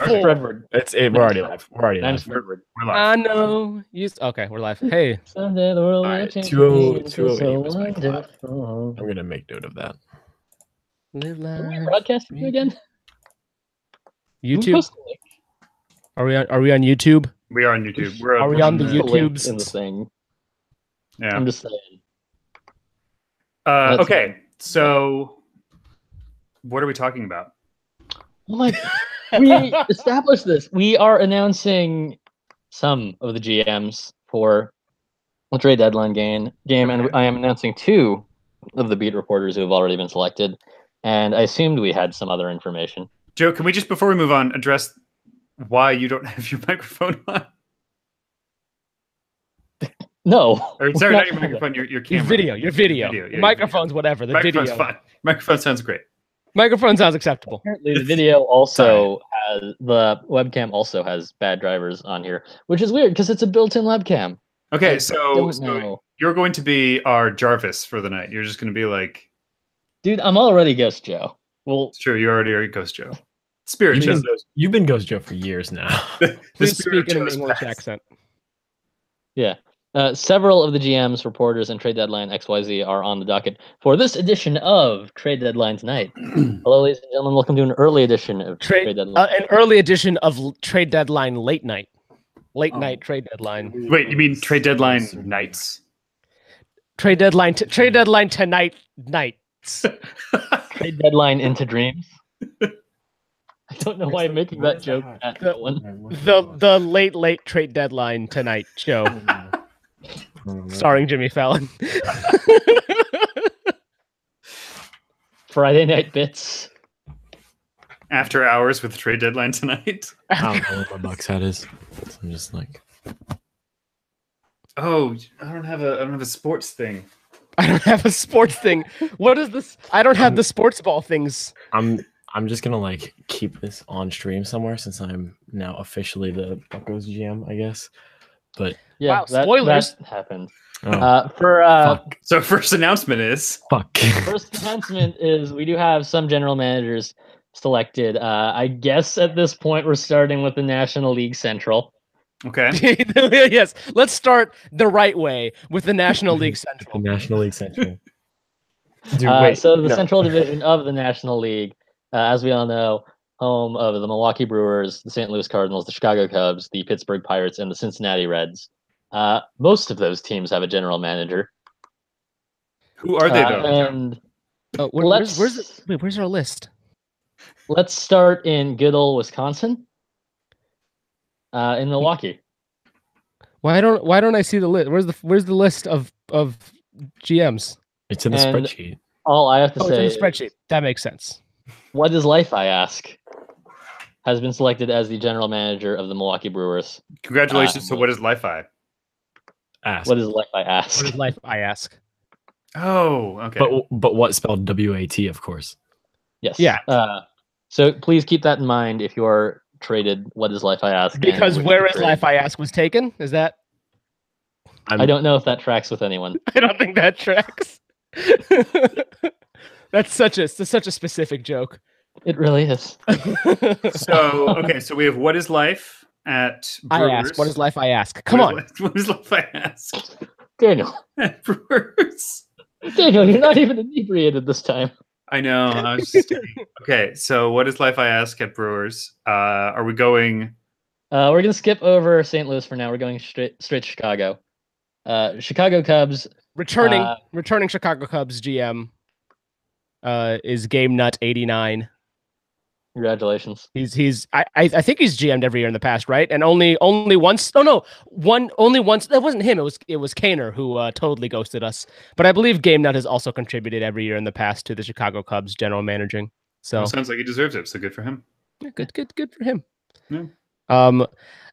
Fredward. We're already live. We're already Name's live. Fredward. We're live. I know. Okay, we're live. Hey. Someday the world will Alright, change. 208 was my clock. wonderful. I'm gonna make note of that. Live Are we life. broadcasting you again? YouTube? Post the link. Are we on YouTube? We are on YouTube. Are we on the Post the link YouTubes? in the thing. Yeah. I'm just saying. Okay. So, what are we talking about? Oh my! We established this. We are announcing some of the GMs for the trade deadline game, and I am announcing 2 of the beat reporters who have already been selected. And I assumed we had some other information. Joe, can we just, before we move on, address why you don't have your microphone on? No. Or sorry, not your microphone, your camera. Your video. Video, yeah, Microphone's whatever. The Microphone's video. fine. Microphone sounds great. Microphone sounds acceptable. Apparently, the video also has the webcam also has bad drivers on here, which is weird because it's a built-in webcam. Okay, I so don't know. you're going to be our Jarvis for the night. You're just going to be like, Dude, I'm already Ghost Joe. Well, it's true, you already are Ghost Joe. Spirit Joe. You've been Ghost Joe for years now. The Please spirit speak in of an Joe's English past. accent. yeah. Several of the GMs, reporters, and Trade Deadline XYZ are on the docket for this edition of Trade Deadline Tonight. Hello, ladies and gentlemen. Welcome to an early edition of Trade Deadline. An early edition of Trade Deadline Late Night. Late night Trade Deadline. Wait, you mean trade deadline nights? Trade Deadline tonight nights. Trade Deadline into Dreams. I don't know why I'm making that joke. At that one. The late Trade Deadline tonight show. Starring Jimmy Fallon. Friday Night Bits. After hours with trade deadline tonight? I don't know what my Bucks hat is. So I'm just like, Oh, I don't have a sports thing. I don't have a sports thing. What is this? I don't have the sports ball things. I'm just gonna like keep this on stream somewhere since I'm now officially the Buccos GM, I guess. But Yeah, Wow, spoilers. that happened. oh, For So first announcement is fuck. first announcement is we do have some general managers selected. I guess at this point we're starting with the National League Central. okay. Yes, let's start the right way with the National League The Central. National League Central. Dude, So the Central Division of the National League, as we all know, home of the Milwaukee Brewers, the St. Louis Cardinals, the Chicago Cubs, the Pittsburgh Pirates, and the Cincinnati Reds. Most of those teams have a general manager. Who are they though? And Oh, where's our list? let's start in good old Wisconsin. In Milwaukee. Why don't I see the list? Where's the list of GMs? it's in the and- spreadsheet. All I have to Oh, it's say in the spreadsheet. That makes sense. What is life, I ask, has been selected as the general manager of the Milwaukee Brewers. Congratulations to What is Li-Fi? Ask. What is life, I What ask? is life? I ask. Oh, okay. But what spelled WAT, of course. Yes. Yeah. So please keep that in mind if you're traded. What is life, I ask? and Because wish where to is trade. life? I ask was taken. Is that? I don't know if that tracks with anyone. I don't think that tracks. That's such a specific joke. It really is. So okay, so we have What is Life at I Brewers. ask. What is life? I ask. Come on. What is Life I ask? Daniel, At Brewers. Daniel, you're not even inebriated this time. I know. I was just kidding. Okay, so What is Life I ask at Brewers? Are we going? We're gonna skip over St. Louis for now. We're going straight to Chicago. Chicago Cubs. Returning Chicago Cubs GM is Game Nut 89. Congratulations. I think he's GM'd every year in the past, right? And only once. Oh no, only once. That wasn't him. It was Kaner who totally ghosted us. But I believe Game Nut has also contributed every year in the past to the Chicago Cubs general managing. So Well, sounds like he deserves it. So good for him. yeah, good for him. Yeah.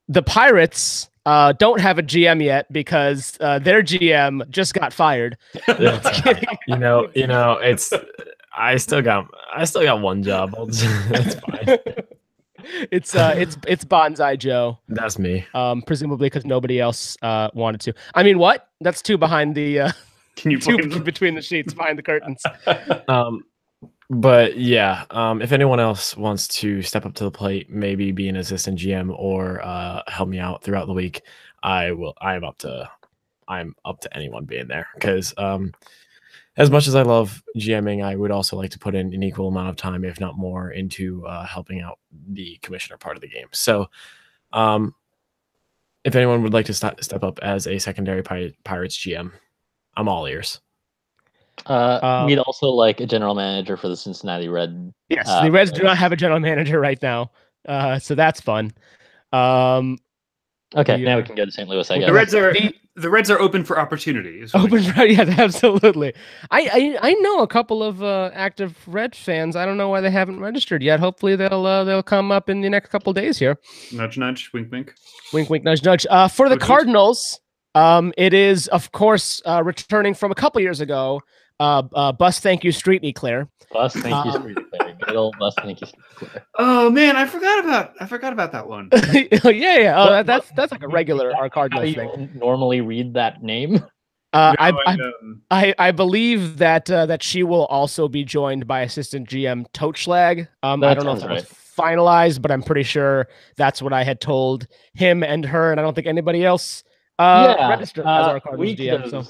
The Pirates don't have a GM yet because their GM just got fired. You know, it's I still got one job. That's fine. It's Bonsai Joe. That's me. Presumably because nobody else wanted to. I mean, what? That's two behind the Can you two blame them? between the sheets behind the curtains. But yeah, if anyone else wants to step up to the plate, maybe be an assistant GM or help me out throughout the week, I will. I'm up to anyone being there because as much as I love GMing, I would also like to put in an equal amount of time, if not more, into helping out the commissioner part of the game. So, if anyone would like to step up as a secondary Pirates GM, I'm all ears. We'd also like a general manager for the Cincinnati Red. Yes, the Reds do not have a general manager right now, so that's fun. Okay, now we can go to St. Louis, I guess. The Reds are open for opportunities. Open, yeah, absolutely. I know a couple of active Red fans. I don't know why they haven't registered yet. Hopefully they'll come up in the next couple days here. Nudge, nudge, wink, wink. Wink, wink, nudge, nudge. For the Cardinals, it is, of course, returning from a couple years ago, Bus Thank You Street Eclair. Bus Thank You Street Eclair. Good old Bus Thank You Street Eclair. Oh man, I forgot about that one. yeah. Oh, that's like a regular our Cardinals thing. You normally read that name. I believe that she will also be joined by assistant GM Tochlag. I don't know if that was finalized, but I'm pretty sure that's what I had told him and her, and I don't think anybody else registered as our Cardinals GM. So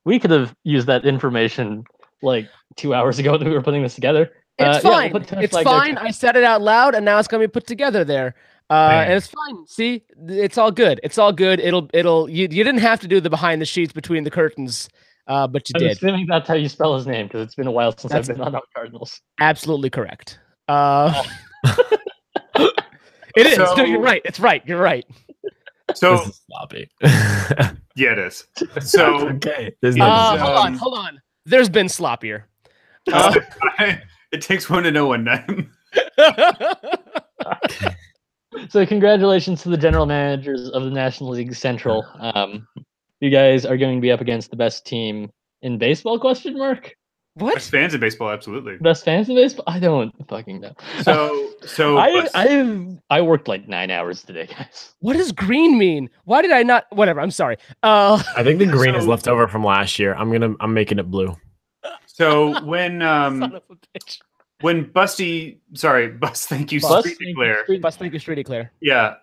we could have used that information like 2 hours ago that we were putting this together. It's fine. It's fine. I said it out loud, and now it's going to be put together there. And it's fine. See, it's all good. It's all good. You didn't have to do the behind the sheets between the curtains, but you did. I'm assuming that's how you spell his name because it's been a while since I've been on our Cardinals. Absolutely correct. It is. No, you're right. It's right. You're right. So this is sloppy. Yeah, it is. So okay. Hold on. There's been sloppier. It takes one to know one name. So congratulations to the general managers of the National League Central. You guys are going to be up against the best team in baseball, question mark? What? Best fans in baseball, absolutely. Best fans in baseball? I don't fucking know. So I worked like 9 hours today, guys. What does green mean? Why did I not? Whatever. I'm sorry. I think the green is left over from last year. I'm making it blue. So when Son of a bitch. when Bus Thank You Street Eclair. Bus Thank You Street Eclair. Yeah.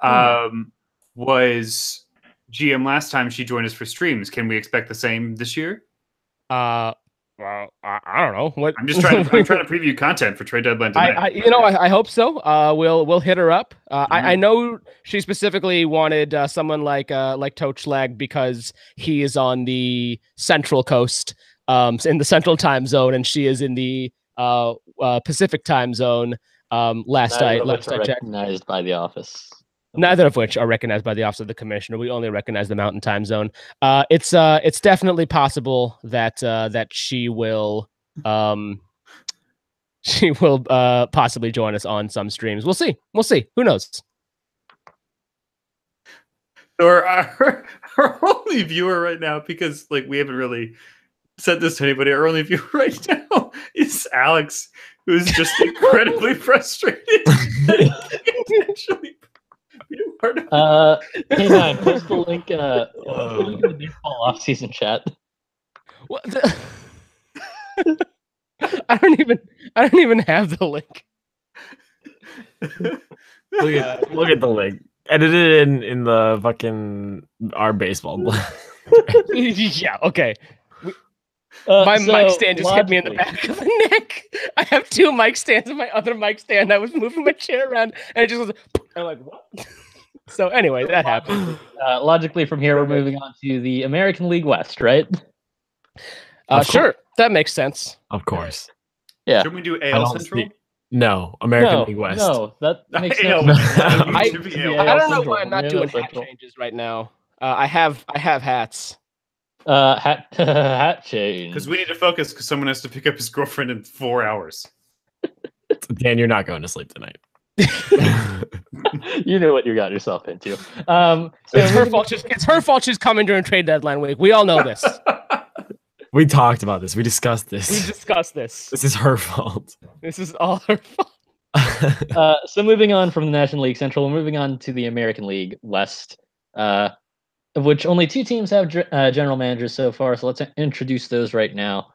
Was GM last time she joined us for streams. Can we expect the same this year? Well, I don't know. What I'm trying to preview content for trade deadline tonight. I hope so. We'll hit her up. I know she specifically wanted someone like Tochlag because he is on the Central Coast, in the Central Time Zone, and she is in the Pacific Time Zone. Last I checked, recognized by the office. Neither of which are recognized by the Office of the Commissioner. We only recognize the Mountain Time Zone. It's definitely possible that she will possibly join us on some streams. We'll see. Who knows? Or our only viewer right now, because like we haven't really said this to anybody, our only viewer right now is Alex, who's just incredibly frustrated. K9, post the link in the baseball off-season chat. What I don't even have the link. Look at the link. Edit it in the fucking our baseball. Yeah, okay. My mic stand just hit me in the back of the neck. I have two mic stands and my other mic stand. I was moving my chair around and it just was. I'm like, what? So anyway, that happened. Logically, from here, we're moving on to the American League West, right? Sure, that makes sense. Of course. Yeah. Should we do AL Central? No, American League West. No, that makes AL sense. I don't know why I'm not doing hat changes right now. I have hats. Hat change. Because we need to focus because someone has to pick up his girlfriend in 4 hours. Dan, you're not going to sleep tonight. You know what you got yourself into. It's her fault. It's her fault she's coming during trade deadline week. We all know this. We talked about this. We discussed this. This is her fault. This is all her fault. So moving on from the National League Central, we're moving on to the American League West, of which only two teams have general managers so far. So let's introduce those right now.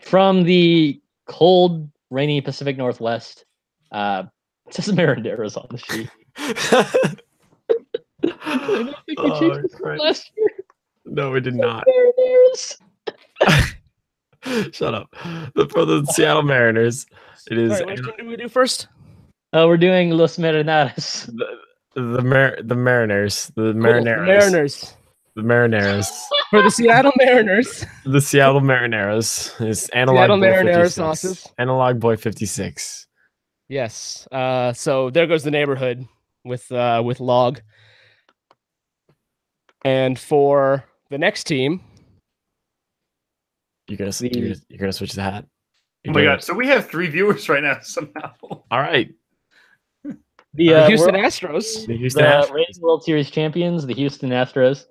From the cold, rainy Pacific Northwest. It says Mariners on the sheet. I don't think we changed this Christ. last year. No, we did not. Mariners. Shut up. For the Seattle Mariners, it is Sorry, which team do we do first? We're doing Los Marineros. the Mariners. The Cool, Marineros. Mariners. The Marineros. For the Seattle Mariners. The Seattle Marineros is Analog Seattle Boy Marinara 56. sauces. Analog Boy 56. Yes. So there goes the neighborhood with Log. And for the next team, You're gonna switch the hat. Oh my god! So we have 3 viewers right now somehow. All right. The Houston World- Astros. The Houston the Astros. reigning World Series champions, the Houston Astros,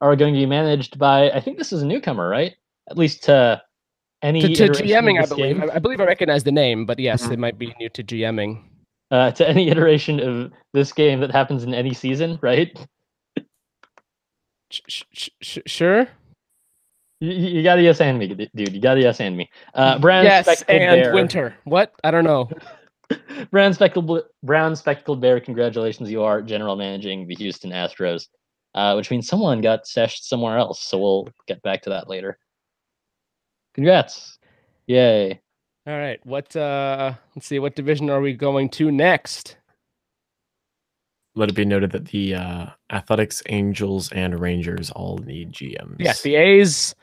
are going to be managed by, I think this is a newcomer, right? At least to any To iteration of GMing, I this believe. game. I believe I recognize the name, but yes, Mhm. they might be new to GMing. To any iteration of this game that happens in any season, right? Sure. You gotta yes and me, dude. You gotta yes and me. Brown Yes, spectacled and bear. winter. What? I don't know. Brown spectacled bear. Congratulations, you are general managing the Houston Astros, which means someone got stashed somewhere else. So we'll get back to that later. Congrats! Yay! All right. What? Let's see. What division are we going to next? Let it be noted that the Athletics, Angels, and Rangers all need GMs. Yes, the A's,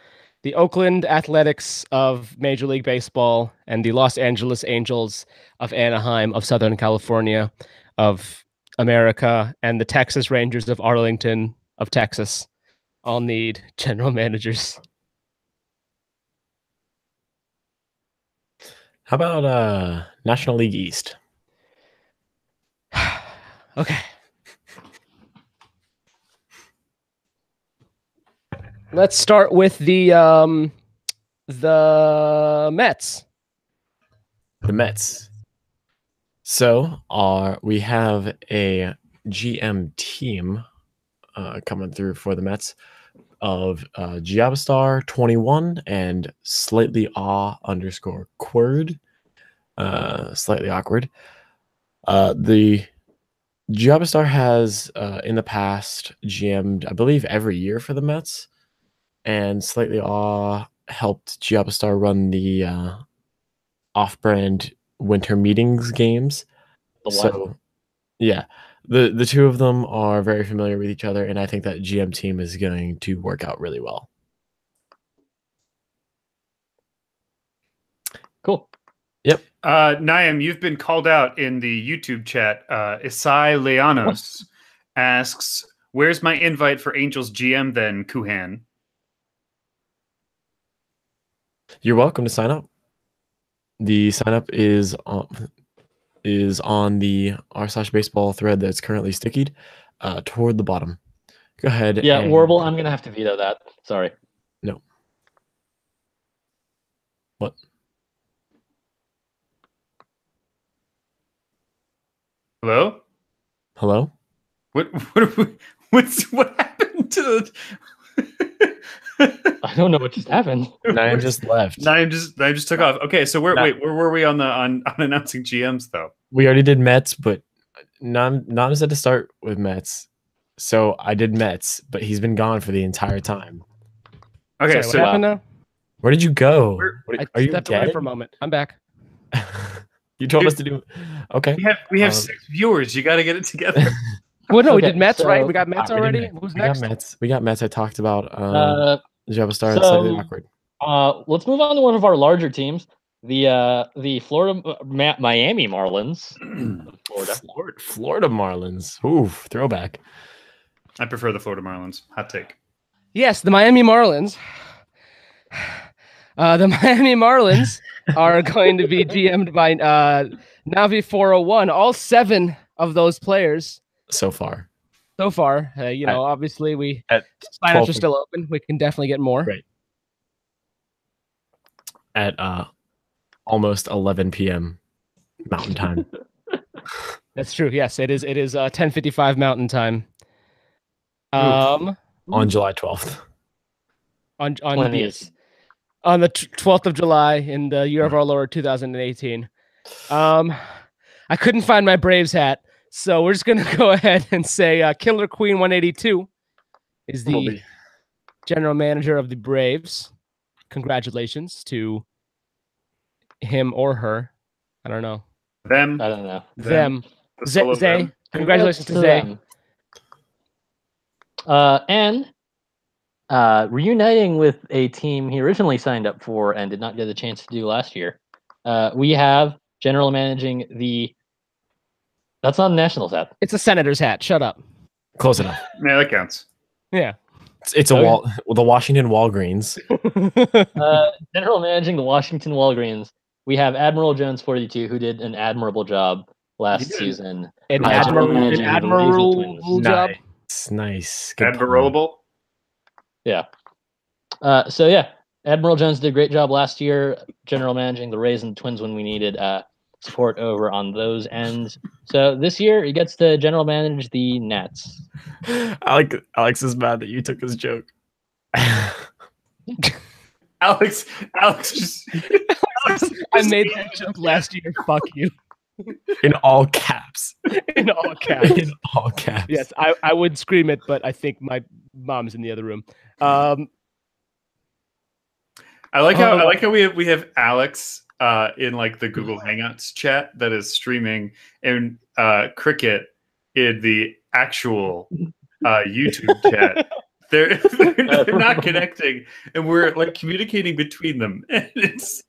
the Oakland Athletics of Major League Baseball, and the Los Angeles Angels of Anaheim of Southern California of America, and the Texas Rangers of Arlington of Texas all need general managers. How about National League East? Okay. Let's start with the Mets. The Mets. So we have a GM team coming through for the Mets of Giabastar 21 and slightly _quird. Slightly awkward. The Giabastar has in the past GM'd, I believe, every year for the Mets, and slightly helped Giabastar run the off-brand winter meetings games. So, yeah, the two of them are very familiar with each other, and I think that GM team is going to work out really well. Cool. Yep. Naim, you've been called out in the YouTube chat. Isai Leanos asks, "Where's my invite for Angels GM then, Kuhan?" You're welcome to sign up. The sign up is on the r/baseball thread that's currently stickied toward the bottom. Go ahead. Yeah, and- Warble, I'm gonna have to veto that. Sorry. No. What? Hello? Hello? What happened to the I don't know what just happened. Naim just left. Naim just took off. Okay, so where were we on announcing GMs though? We already did Mets, but Nam said to start with Mets. So I did Mets, but he's been gone for the entire time. Okay, Sorry, so what happened now? Where did you go? I Are you stepped away dead? for a moment. I'm back. You told us to do. Okay. we have 6 viewers. You got to get it together. Well, no, we Okay, did Mets, right? so- We got Mets We did already. Mets. Who's We got next? Mets. We got Mets. I talked about Giabastar and so- slightly awkward. Let's move on to one of our larger teams, the Florida Miami Marlins. of Florida. Florida Marlins. Ooh, throwback. I prefer the Florida Marlins. Hot take. Yes, the Miami Marlins. The Miami Marlins are going to be GM'd by Navi 401. All 7 of those players So far. so far. Obviously, we At signups 12. are still open. We can definitely get more. Right. At almost 11 p.m. Mountain Time. That's true. Yes, it is. It is 10:55 Mountain Time. On On July 12th. Plenty is on the 12th of July in the year of our Lord 2018. I couldn't find my Braves hat, so we're just gonna go ahead and say Killer Queen 182 is the general manager of the Braves. Congratulations to him or her. I don't know. Them. I don't know. Them. The solo Zay. them. Congratulations to Congrats Zay. them. And reuniting with a team he originally signed up for and did not get a chance to do last year. We have general managing the. That's not a Nationals hat. It's a Senator's hat. Shut up. Close enough. Yeah, that counts. Yeah. It's a Okay. the Washington Walgreens. General managing the Washington Walgreens. We have Admiral Jones 42, who did an admirable job last did. season. An General admirable managing the Raisin Twins. job. Nice. Good Admirable. Yeah. So yeah, Admiral Jones did a great job last year, general managing the Rays and Twins when we needed support over on those ends. So this year he gets to general manage the Nats. Alex is mad that you took his joke. Alex just I made that joke last year. Fuck you. In all caps. In all caps. In all caps. Yes, I would scream it, but I think my mom's in the other room. I like how we have Alex in like the Google Hangouts chat that is streaming, and Cricket in the actual YouTube chat. They're not connecting, and we're like communicating between them. And it's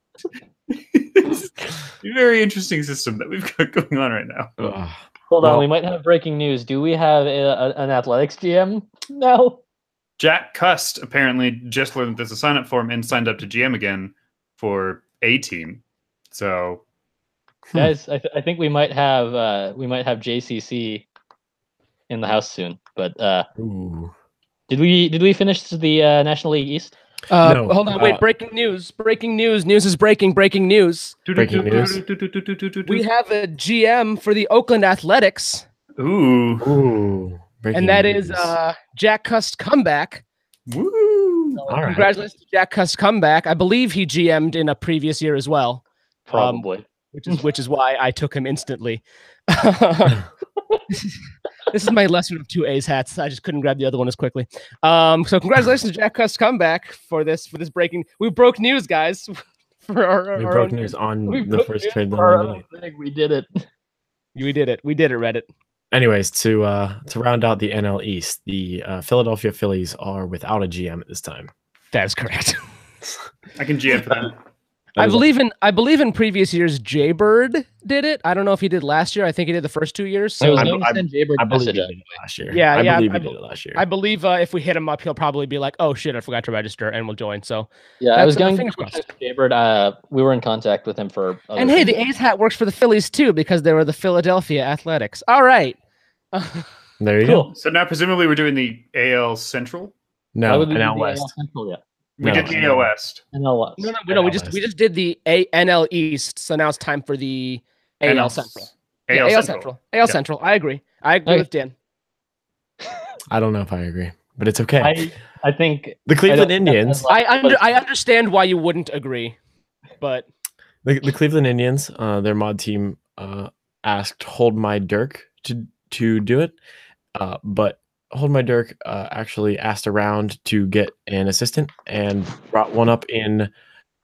a very interesting system that we've got going on right now. Ugh. Hold on, Well- we might have breaking news. Do we have an athletics GM? No. Jack Cust apparently just learned that there's a sign up form and signed up to GM again for a team. So Guys, I think we might have JCC in the house soon. But Ooh. did we finish the National League East? No, Hold on, wait. Breaking news. Breaking news. News is breaking. Breaking news. Breaking news. We have a GM for the Oakland Athletics, Ooh. Ooh. Breaking and that is news. Jack Cust comeback. Woo. All right. Congratulations to Jack Cust comeback. I believe he GM'd in a previous year as well, Probably. which is why I took him instantly. This is my lesser of two A's hats. I just couldn't grab the other one as quickly. So congratulations to Jack Cust comeback for this breaking. We broke news, guys. For our We our broke own news on We the broke first news trade for our deadline. own thing. We did it. We did it. We did it, Reddit. Anyways, to round out the NL East, the Philadelphia Phillies are without a GM at this time. That is correct. I can GM for them. I believe in previous years Jaybird did it. I don't know if he did last year. I think he did the first 2 years. I was So going to send Jaybird I a believe he message. did it last year. Yeah, yeah, I believe I he did it last year. I believe if we hit him up, he'll probably be like, "Oh shit, I forgot to register," and we'll join. So Yeah, I That's was going fingers to crossed. send Jaybird. We were in contact with him for. other and hey, things. the A's hat works for the Phillies too because they were the Philadelphia Athletics. All right. There you Cool. go. So now presumably we're doing the AL Central. Why No, would we do NL the West. AL Central yet? We No, did the no. AL West. NL West. No. We just did the NL East. So now it's time for the AL Central. Yeah, AL Central. AL Yeah. Central. I agree. I agree Okay. with Dan. I don't know if I agree, but it's okay. I think The Cleveland I don't- Indians. I understand why you wouldn't agree, but The Cleveland Indians, their mod team asked Hold My Dirk to do it, but Hold My Dirk actually asked around to get an assistant and brought one up in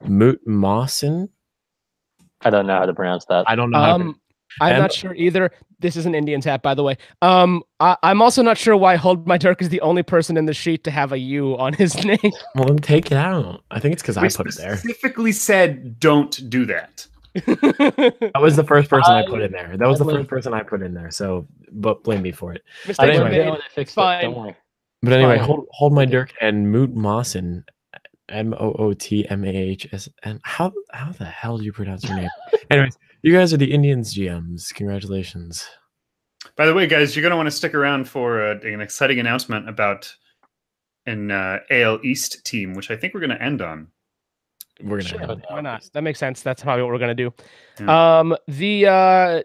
Moot Mawson. I don't know how to pronounce that. I don't know how to. I'm And- not sure either. This is an Indians hat, by the way. I'm also not sure why Hold My Dirk is the only person in the sheet to have a U on his name. Well, then take it out. I think it's because I We put it there. specifically said don't do that. That was the first person I I- put in there. That was the I first person I put in there. So, but blame me for it. Mistakes Anyway. were They made. fixed it. fine. Don't worry. But anyway, Fine. hold my Dirk and Moot Mawson, MOOTMAHSN. How the hell do you pronounce your name? Anyways, you guys are the Indians GMs. Congratulations. By the way, guys, you're going to want to stick around for an exciting announcement about an AL East team, which I think we're going to end on. We're gonna Sure, end it. why not? That makes sense. That's probably what we're gonna do. Yeah. The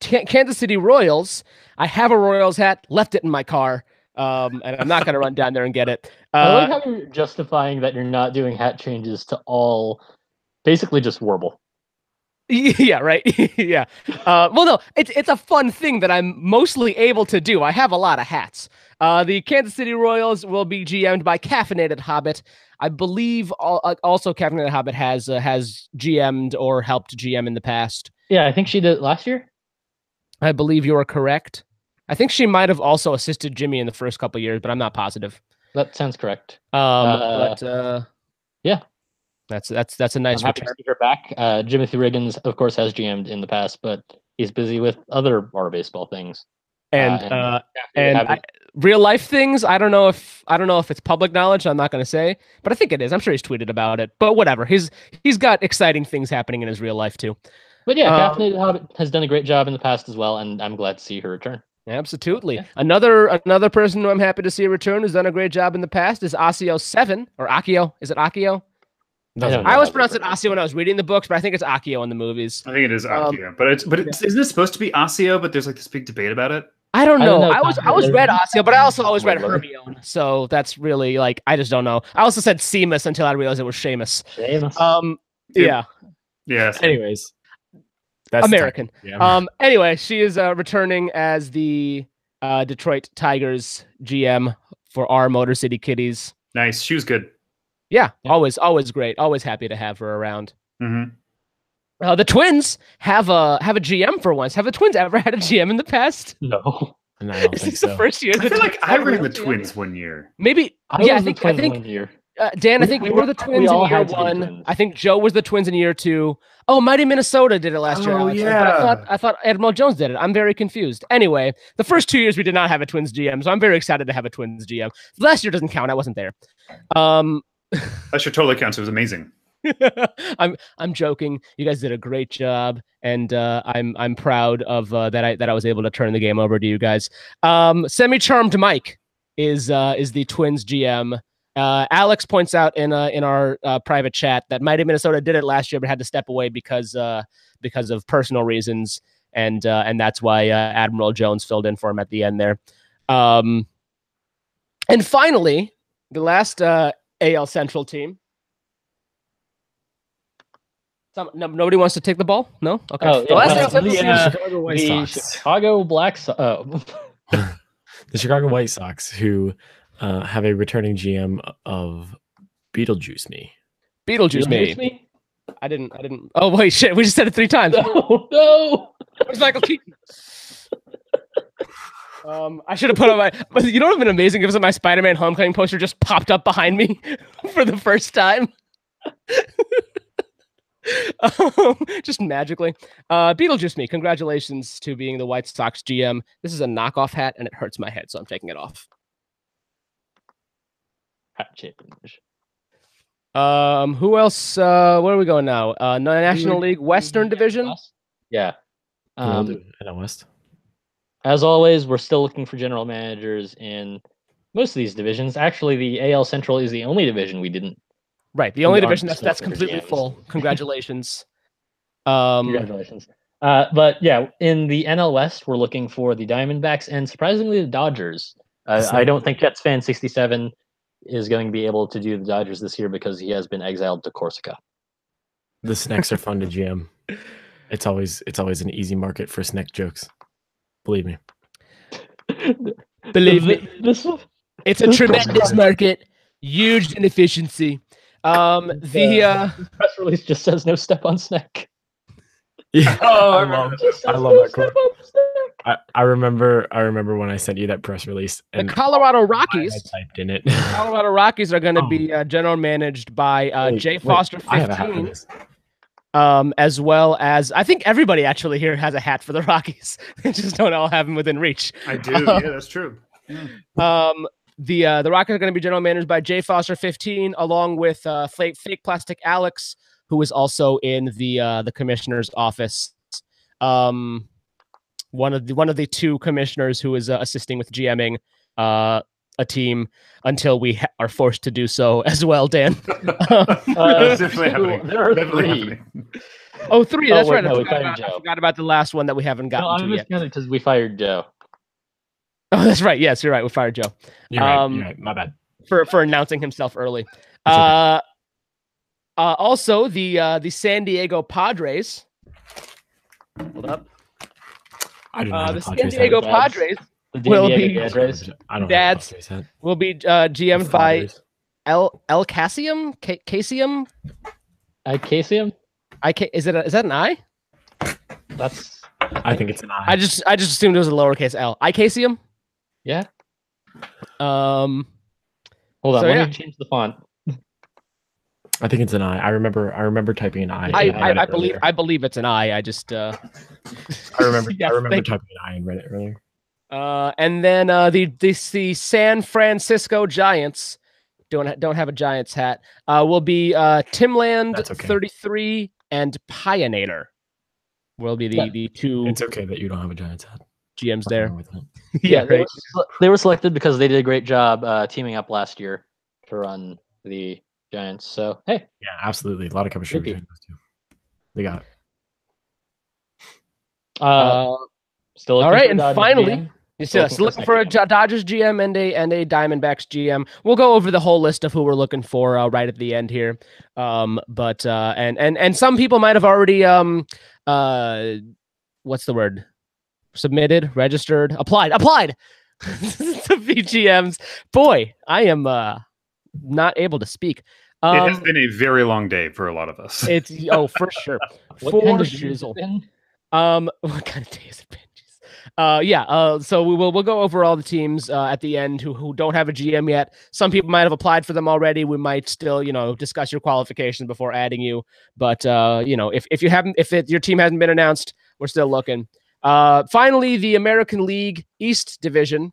Kansas City Royals. I have a Royals hat. Left it in my car. and I'm not going to run down there and get it. I like how you're justifying that you're not doing hat changes to all, basically just Warble. Yeah, right. Yeah. Well, no, it's a fun thing that I'm mostly able to do. I have a lot of hats. The Kansas City Royals will be GM'd by Caffeinated Hobbit. I believe also Caffeinated Hobbit has GM'd or helped GM in the past. Yeah, I think she did it last year. I believe you are correct. I think she might have also assisted Jimmy in the first couple of years, but I'm not positive. That sounds correct. Yeah. That's a nice I'm happy to see her back. Jimothy Riggins, of course, has GM'd in the past, but he's busy with other water baseball things. And real life things. I don't know if it's public knowledge. I'm not going to say, but I think it is. I'm sure he's tweeted about it. But whatever. He's got exciting things happening in his real life too. But yeah, Caffeinated Hobbit has done a great job in the past as well, and I'm glad to see her return. Absolutely. Yeah. Another person who I'm happy to see return who's done a great job in the past is Akio7 or Akio. Is it Akio? I always pronounce it Asio when I was reading the books, but I think it's Akio in the movies. I think it is Akio, isn't it supposed to be Asio? But there's like this big debate about it. I don't know. I was read Asio, but I also always read Hermione. So that's really like I just don't know. I also said Seamus until I realized it was Seamus. Yeah. Yes. Anyways, that's American. Yeah. Anyway, she is returning as the Detroit Tigers GM for our Motor City Kitties. Nice. She was good. Yeah, always great. Always happy to have her around. Mm-hmm. The Twins have a GM for once. Have the Twins ever had a GM in the past? No. And I don't Is think this so. the first year? I feel like I ran the Twins one year. Maybe. I think 1 year. Dan, I think you were the Twins in year 1. I think Joe was the Twins in year 2. Oh, Mighty Minnesota did it last year. Alex. Yeah. I thought Admiral Jones did it. I'm very confused. Anyway, the first 2 years we did not have a Twins GM, so I'm very excited to have a Twins GM. Last year doesn't count. I wasn't there. That should totally count. It was amazing. I'm joking. You guys did a great job, and I'm proud of that I was able to turn the game over to you guys. Semi-Charmed Mike is the Twins GM. Alex points out in our private chat that Mighty Minnesota did it last year, but had to step away because of personal reasons, and that's why Admiral Jones filled in for him at the end there. And finally, the last AL Central team. Nobody wants to take the ball? No? Okay. Oh, yeah, the Chicago Black Sox. Oh. The Chicago White Sox, who have a returning GM of Beetlejuice Me. Beetlejuice Me? I didn't. Oh, wait, shit. We just said it 3 times. No. Where's Michael Keaton? I should have put on my. But you know what would have been amazing if my Spider-Man Homecoming poster just popped up behind me for the first time. Just magically. Beetlejuice Me. Congratulations to being the White Sox GM. This is a knockoff hat, and it hurts my head, so I'm taking it off. Hat challenge. Who else? Where are we going now? National League Western Division. Yeah. NL West. As always, we're still looking for general managers in most of these divisions. Actually, the AL Central is the only division we didn't. Right, the only division that's completely full. Congratulations. Congratulations. But yeah, in the NL West, we're looking for the Diamondbacks and surprisingly the Dodgers. I don't think Jets fan 67 is going to be able to do the Dodgers this year because he has been exiled to Corsica. The snacks are fun to GM. It's always an easy market for snack jokes. Believe me. Believe me. It's a tremendous market. Huge inefficiency. The press release just says no step on snack. Yeah. I love that quote. I remember when I sent you that press release. And the Colorado Rockies I typed in it. Colorado Rockies are going to be general managed by Jay Foster 15. As well as I think everybody actually here has a hat for the Rockies. They just don't all have them within reach. I do. Yeah, that's true. Yeah. The Rockies are going to be general managed by Jay Foster 15, along with fake plastic Alex, who is also in the commissioner's office. One of the 2 commissioners who is assisting with GMing a team until we are forced to do so as well, Dan. That's definitely happening. There are 3. Oh, 3. That's right. No, I forgot about the last one that we haven't gotten to yet. Because we fired Joe. Oh, that's right. Yes, you're right. We fired Joe. You're right. You're right. My bad. For announcing himself early. Okay. Also, the San Diego Padres. Hold up. I do not have The a San Padres Diego hat. Padres The will Diego be Padres. I don't Dads have a Padres hat. will be GM'd by Padres. El Casium. Casium. Icasium? Is that an I? That's I think it's an I. I just assumed it was a lowercase L. Icasium. yeah. Um. Hold on, So, let yeah. me change the font. I think it's an I. I remember typing an I. I believe it's an I. I just I remember Yeah, I remember thank you. typing an I and read it earlier. And then the San Francisco Giants don't have a Giants hat. Will be Timland That's okay. 33 and Pioneer. Will be the two It's okay that you don't have a Giants hat. GMs Nothing there. wrong with that. Yeah, they, right. they were selected because they did a great job teaming up last year to run the Giants. So hey, Yeah, absolutely. A lot of chemistry Maybe. between those two. They got it. still all looking right, for and Dodgers finally, GM. you Still see, looking for a Dodgers GM and a Diamondbacks GM. We'll go over the whole list of who we're looking for right at the end here. But and some people might have already what's the word? Submitted, registered, applied to VGMs. Boy, I am not able to speak. It has been a very long day for a lot of us. It's for sure. What For kind of day has it shizzle. been? What kind of day has it been? Jeez. So we'll go over all the teams at the end who don't have a GM yet. Some people might have applied for them already. We might still, discuss your qualifications before adding you. But if your team hasn't been announced, we're still looking. Finally, the American League East Division.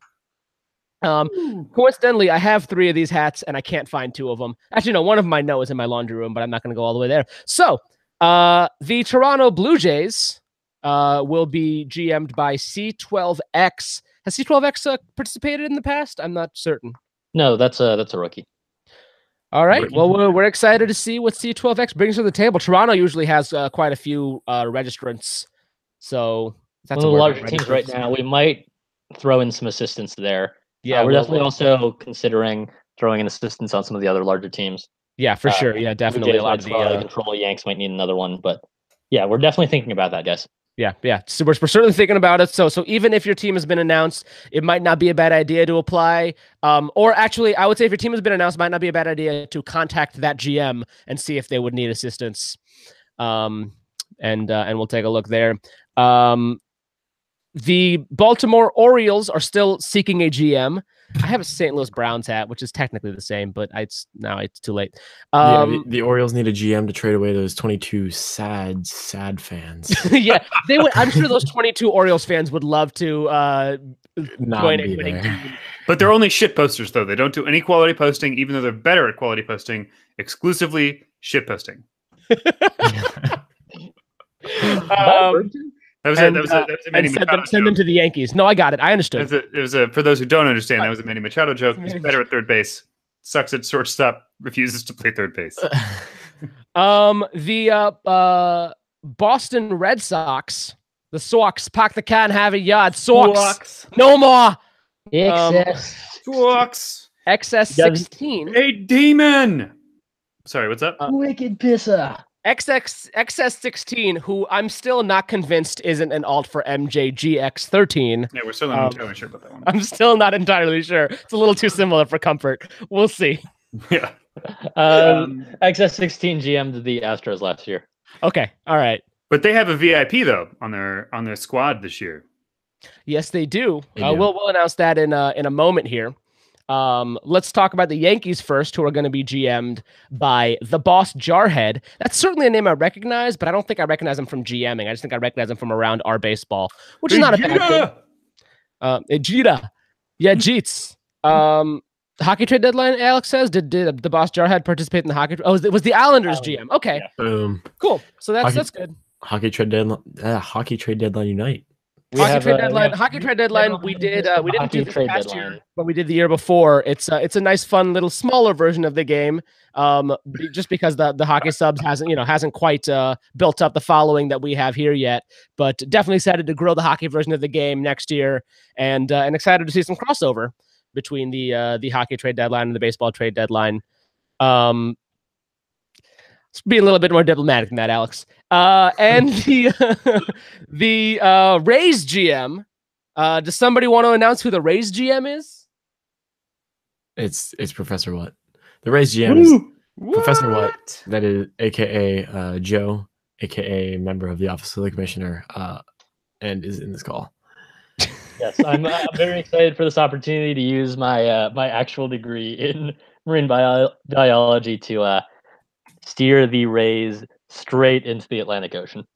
Coincidentally, I have 3 of these hats and I can't find 2 of them. Actually, no, one of them I know is in my laundry room, but I'm not going to go all the way there. So, the Toronto Blue Jays will be GM'd by C12X. Has C12X participated in the past? I'm not certain. No, that's a rookie. All right. Rookie. Well, we're excited to see what C12X brings to the table. Toronto usually has quite a few registrants. So that's One of a the word, larger teams right registrants. now. We might throw in some assistance there. Yeah, we're we'll- definitely also considering throwing in assistance on some of the other larger teams. Yeah, for sure. Yeah, Blue definitely Jays a lot might of throw out the. of control. Yanks might need another one, but yeah, we're definitely thinking about that, guys. Yeah. So we're certainly thinking about it. So even if your team has been announced, it might not be a bad idea to apply. Or actually, I would say if your team has been announced, it might not be a bad idea to contact that GM and see if they would need assistance. And we'll take a look there. The Baltimore Orioles are still seeking a GM. I have a St. Louis Browns hat, which is technically the same, but it's too late. The Orioles need a GM to trade away those 22 sad fans. Yeah, they would. I'm sure those 22 Orioles fans would love to Not join be a winning there. team. But they're only shit posters, though. They don't do any quality posting, even though they're better at quality posting. Exclusively shit posting. That was a Manny Machado Send them joke. to the Yankees. No, I got it. I understood. It was a for those who don't understand, that was a Manny Machado joke. He's better at third base, sucks at shortstop, refuses to play third base. The Boston Red Sox, the Sox, pack the can, have a yard. Sox, no more. Excess. Sucks. XS16. Hey, demon. Sorry, what's up? Wicked pisser. XS16, who I'm still not convinced isn't an alt for MJGX13. Yeah, we're still not entirely sure about that one. I'm still not entirely sure. It's a little too similar for comfort. We'll see. Yeah. XS16 GM'd the Astros last year. Okay. All right. But they have a VIP though on their squad this year. Yes, they do. They do. We'll announce that in a moment here. Let's talk about the Yankees first, who are going to be GM'd by the Boss Jarhead. That's certainly a name I recognize, but I don't think I recognize him from GMing. I just think I recognize him from around our baseball, which is not a bad thing. Jeeta. Yeah, Jeets. Hockey trade deadline, Alex says. Did the Boss Jarhead participate in the hockey? Oh, it was the Islanders GM. Okay, Boom. cool. So that's Hockey- that's good. Hockey trade deadline. Hockey trade deadline unite. Hockey trade deadline. We didn't do this past year, but we did the year before. It's a nice, fun little smaller version of the game. Just because the hockey subs hasn't quite built up the following that we have here yet, but definitely excited to grow the hockey version of the game next year, and excited to see some crossover between the hockey trade deadline and the baseball trade deadline. Let's be a little bit more diplomatic than that, Alex. And the Rays GM. Does somebody want to announce who the Rays GM is? It's Professor What. The Rays GM is Professor What. That is AKA Joe, AKA member of the Office of the Commissioner, and is in this call. Yes, I'm very excited for this opportunity to use my my actual degree in marine biology to steer the Rays straight into the Atlantic Ocean.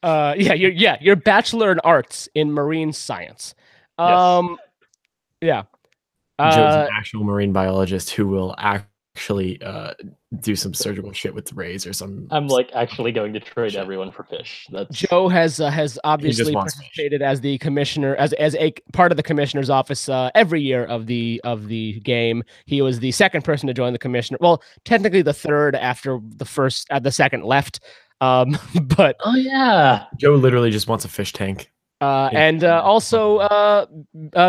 Your bachelor in arts in marine science. Yes. Joe's an actual marine biologist who will actually do some surgical shit with the Rays or some. I'm like actually going to trade everyone for fish. Joe has obviously participated as the commissioner, as a part of the commissioner's office every year of the game. He was the second person to join the commissioner. Well, technically the third after the second left. But oh yeah, Joe literally just wants a fish tank. And also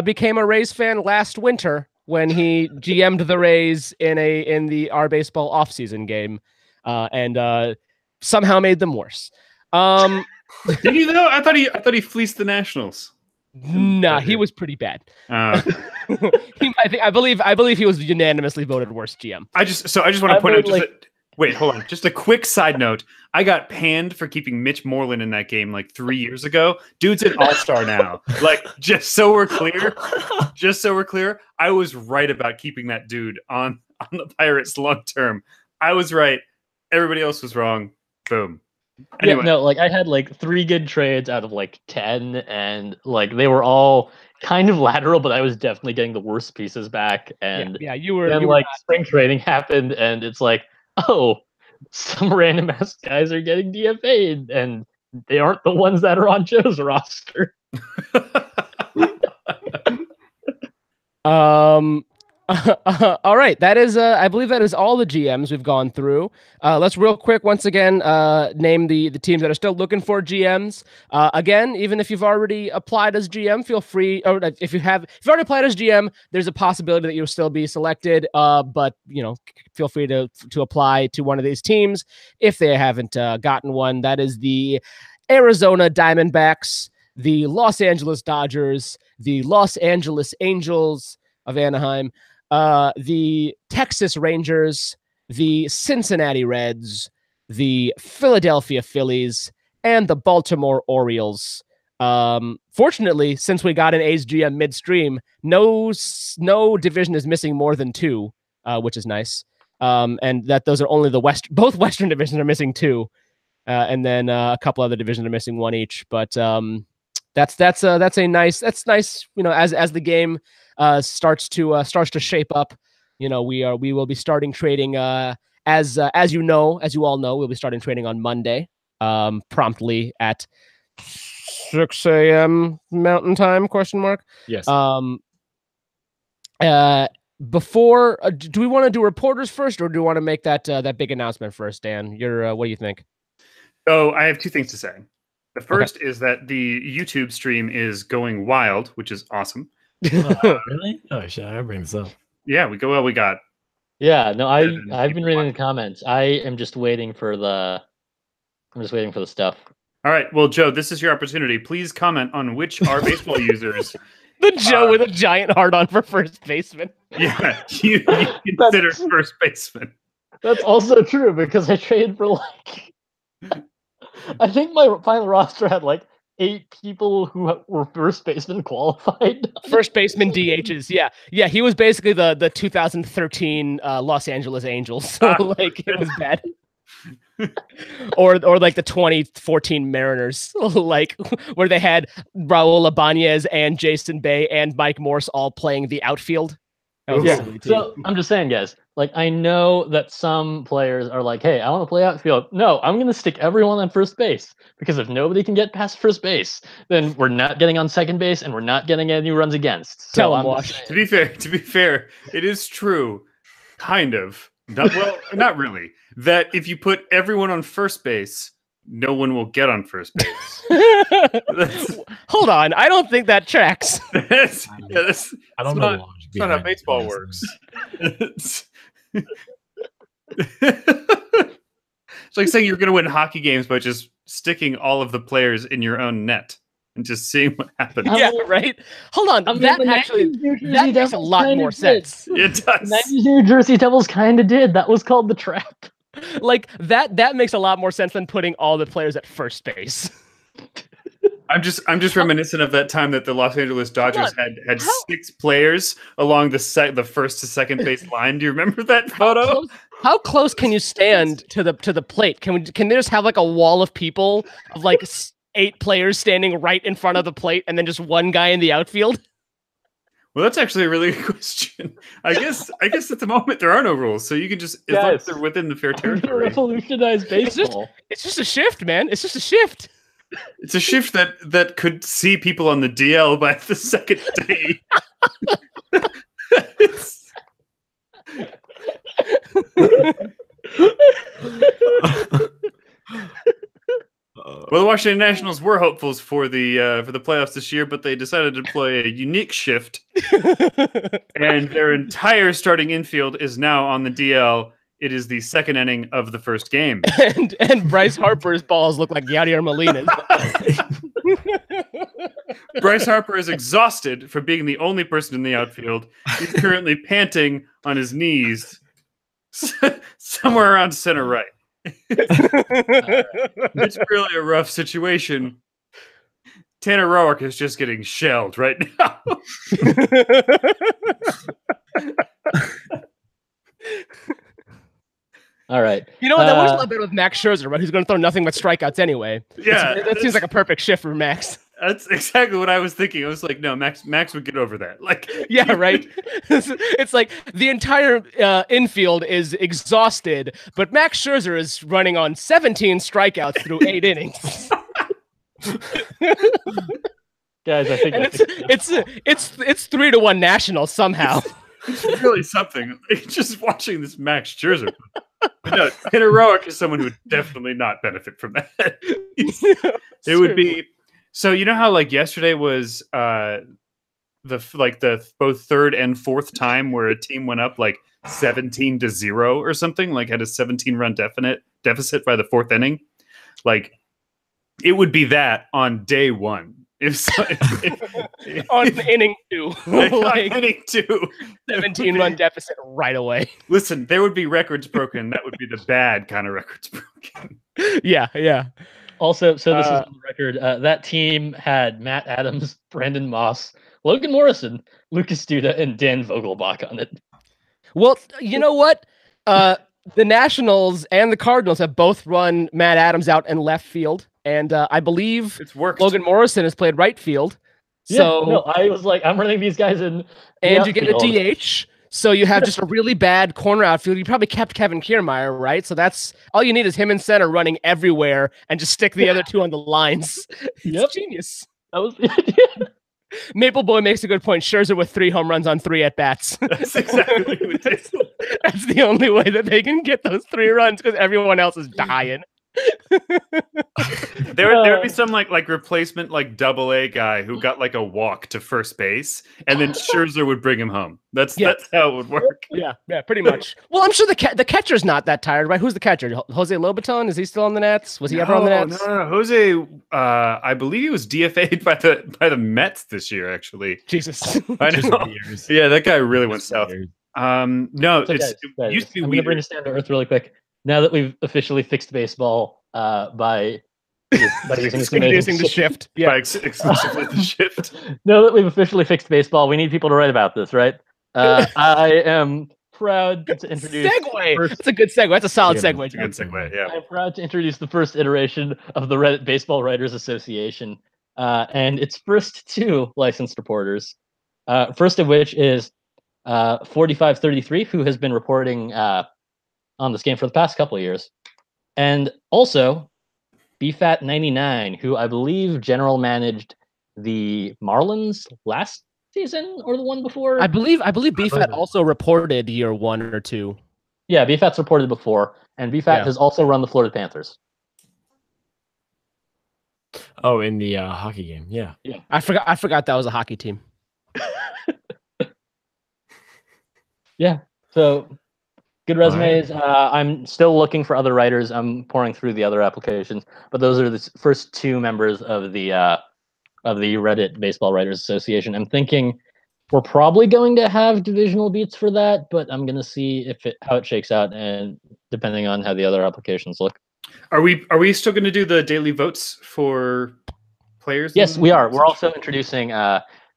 became a Rays fan last winter when he GM'd the Rays in the Our Baseball offseason game, and somehow made them worse. Did he though? I thought he fleeced the Nationals. Nah, he was pretty bad. I believe he was unanimously voted worst GM. I just want to point out. Wait, hold on. Just a quick side note. I got panned for keeping Mitch Moreland in that game like 3 years ago. Dude's an all-star now. Like, just so we're clear, I was right about keeping that dude on the Pirates long term. I was right. Everybody else was wrong. Boom. Anyway. Yeah, no, like I had like 3 good trades out of like 10, and like they were all kind of lateral, but I was definitely getting the worst pieces back. And you were. Then spring trading happened, and it's like, oh, some random ass guys are getting DFA'd, and they aren't the ones that are on Joe's roster. All right, that is I believe that is all the GMs we've gone through. Let's real quick once again name the teams that are still looking for GMs. Again, even if you've already applied as GM, feel free, or if you've already applied as GM, there's a possibility that you'll still be selected. But feel free to apply to one of these teams if they haven't gotten one. That is the Arizona Diamondbacks, the Los Angeles Dodgers, the Los Angeles Angels of Anaheim, the Texas Rangers, the Cincinnati Reds, the Philadelphia Phillies, and the Baltimore Orioles. Fortunately, since we got an A's GM midstream, no division is missing more than 2, which is nice. And that those are only both Western divisions are missing 2, and then a couple other divisions are missing 1 each. But that's nice. As the game starts to shape up, we will be starting trading as you all know, we'll be starting trading on Monday, promptly at 6 a.m. Mountain Time ? Yes. Before, do we want to do reporters first, or do we want to make that big announcement first, Dan? What do you think? Oh, I have 2 things to say. The first is that the YouTube stream is going wild, which is awesome. Really? Oh shit! I bring this up. Yeah, we got. Yeah, no, I've been reading the comments. I am just waiting for the stuff. All right, well, Joe, this is your opportunity. Please comment on which Our Baseball users. The Joe with a giant heart on for first baseman. Yeah, you consider first baseman. That's also true because I traded for I think my final roster had 8 people who were first baseman qualified. First baseman DHs, yeah. He was basically the 2013 Los Angeles Angels. So it was bad. or the 2014 Mariners, where they had Raul Ibanez and Jason Bay and Mike Morse all playing the outfield. That was a Yeah. silly team. So I'm just saying, guys. Like, I know that some players are like, "Hey, I want to play outfield." No, I'm going to stick everyone on first base because if nobody can get past first base, then we're not getting on second base and we're not getting any runs against. So Tell 'em, I'm Wash. just To be fair, it is true, kind of. Not really. That if you put everyone on first base, no one will get on first base. Hold on, I don't think that tracks. That's I don't it's know. not- the logic That's not how behind it, baseball honestly. works. It's like saying you're going to win hockey games by just sticking all of the players in your own net and just seeing what happens. Yeah, right. Hold on, I mean, that the actually 90s New Jersey that makes a Devils lot kinda more did. sense. It The does. 90s New Jersey Devils kind of did. That was called the trap. Like that makes a lot more sense than putting all the players at first base. I'm just reminiscent of that time that the Los Angeles Dodgers had How- 6 players along the first to second base line. Do you remember that photo? How close can you stand to the plate? Can they just have like a wall of people of like 8 players standing right in front of the plate and then just one guy in the outfield? Well, that's actually a really good question. I guess at the moment there are no rules, so you can just as long as Guys, they're within the fair I'm gonna territory. revolutionize baseball. It's just a shift, man. It's just a shift. It's a shift that could see people on the DL by the second day. It's- Well, the Washington Nationals were hopefuls for the playoffs this year, but they decided to employ a unique shift, and their entire starting infield is now on the DL. It is the second inning of the first game. and Bryce Harper's balls look like Yadier Molina's. Bryce Harper is exhausted from being the only person in the outfield. He's currently panting on his knees somewhere around center right. It's really a rough situation. Tanner Roark is just getting shelled right now. All right. You know what? That works a lot better with Max Scherzer, right? Who's going to throw nothing but strikeouts anyway. Yeah, that seems like a perfect shift for Max. That's exactly what I was thinking. I was like, no, Max would get over that. Like, Yeah, right. It's like the entire infield is exhausted, but Max Scherzer is running on 17 strikeouts through 8 innings. Guys, I think And that's it's 3-1 National somehow. it's really something. Just watching this Max Scherzer. But no, Tanner Roark is someone who would definitely not benefit from that. It would be so. You know how like yesterday was the both third and fourth time where a team went up like 17-0 or something, like had a 17-run deficit by the fourth inning. Like it would be that on day one. on inning 2. Like inning 2, 17-run deficit right away. Listen, there would be records broken. That would be the bad kind of records broken. Yeah. also, so this is on the record. That team had Matt Adams, Brandon Moss, Logan Morrison, Lucas Duda, and Dan Vogelbach on it. Well, you know what? The Nationals and the Cardinals have both run Matt Adams out in left field. And I believe It's worked. Logan Morrison has played right field. So no, I was like, I'm running these guys in. the and you get a outfield. DH. So you have just a really bad corner outfield. You probably kept Kevin Kiermaier, right? So that's all you need is him in center running everywhere and just stick the other two on the lines. Yep. It's genius. That was the idea. Maple Boy makes a good point. Scherzer with 3 home runs on 3 at bats. That's exactly what it is. That's the only way that they can get those 3 runs because everyone else is dying. There would be some like replacement like AA guy who got like a walk to first base, and then Scherzer would bring him home. That's how it would work. Yeah, pretty much. Well, I'm sure the catcher's not that tired, right? Who's the catcher? Jose Lobaton? Is he still on the Nets? Was he ever on the Nets? No. Jose, I believe he was DFA'd by the Mets this year. Actually, Jesus. I know. Yeah, that guy really went south. No, So it guys, used to be I'm gonna bring weird. us down to earth really quick. Now that we've officially fixed baseball by using this amazing Introducing the shift. Yeah. By exclusively the shift. Now that we've officially fixed baseball, we need people to write about this, right? I am proud to introduce. Segue. first- That's a good segue. That's a solid Yeah, segue. It's a good segue. Yeah. I'm proud to introduce the first iteration of the Reddit Baseball Writers Association, and its first 2 licensed reporters. First of which is 4533, who has been reporting on this game for the past couple of years, and also BFAT99, who I believe general managed the Marlins last season or the one before. I believe BFAT also reported year 1 or 2. Yeah, BFAT's reported before, and BFAT has also run the Florida Panthers. Oh, in the hockey game, yeah. I forgot that was a hockey team. Yeah, so good resumes. I'm still looking for other writers. I'm pouring through the other applications, but those are the first 2 members of the Reddit Baseball Writers Association. I'm thinking we're probably going to have divisional beats for that, but I'm gonna see how it shakes out, and depending on how the other applications look. Are we still going to do the daily votes for players? Yes, we are. We're also introducing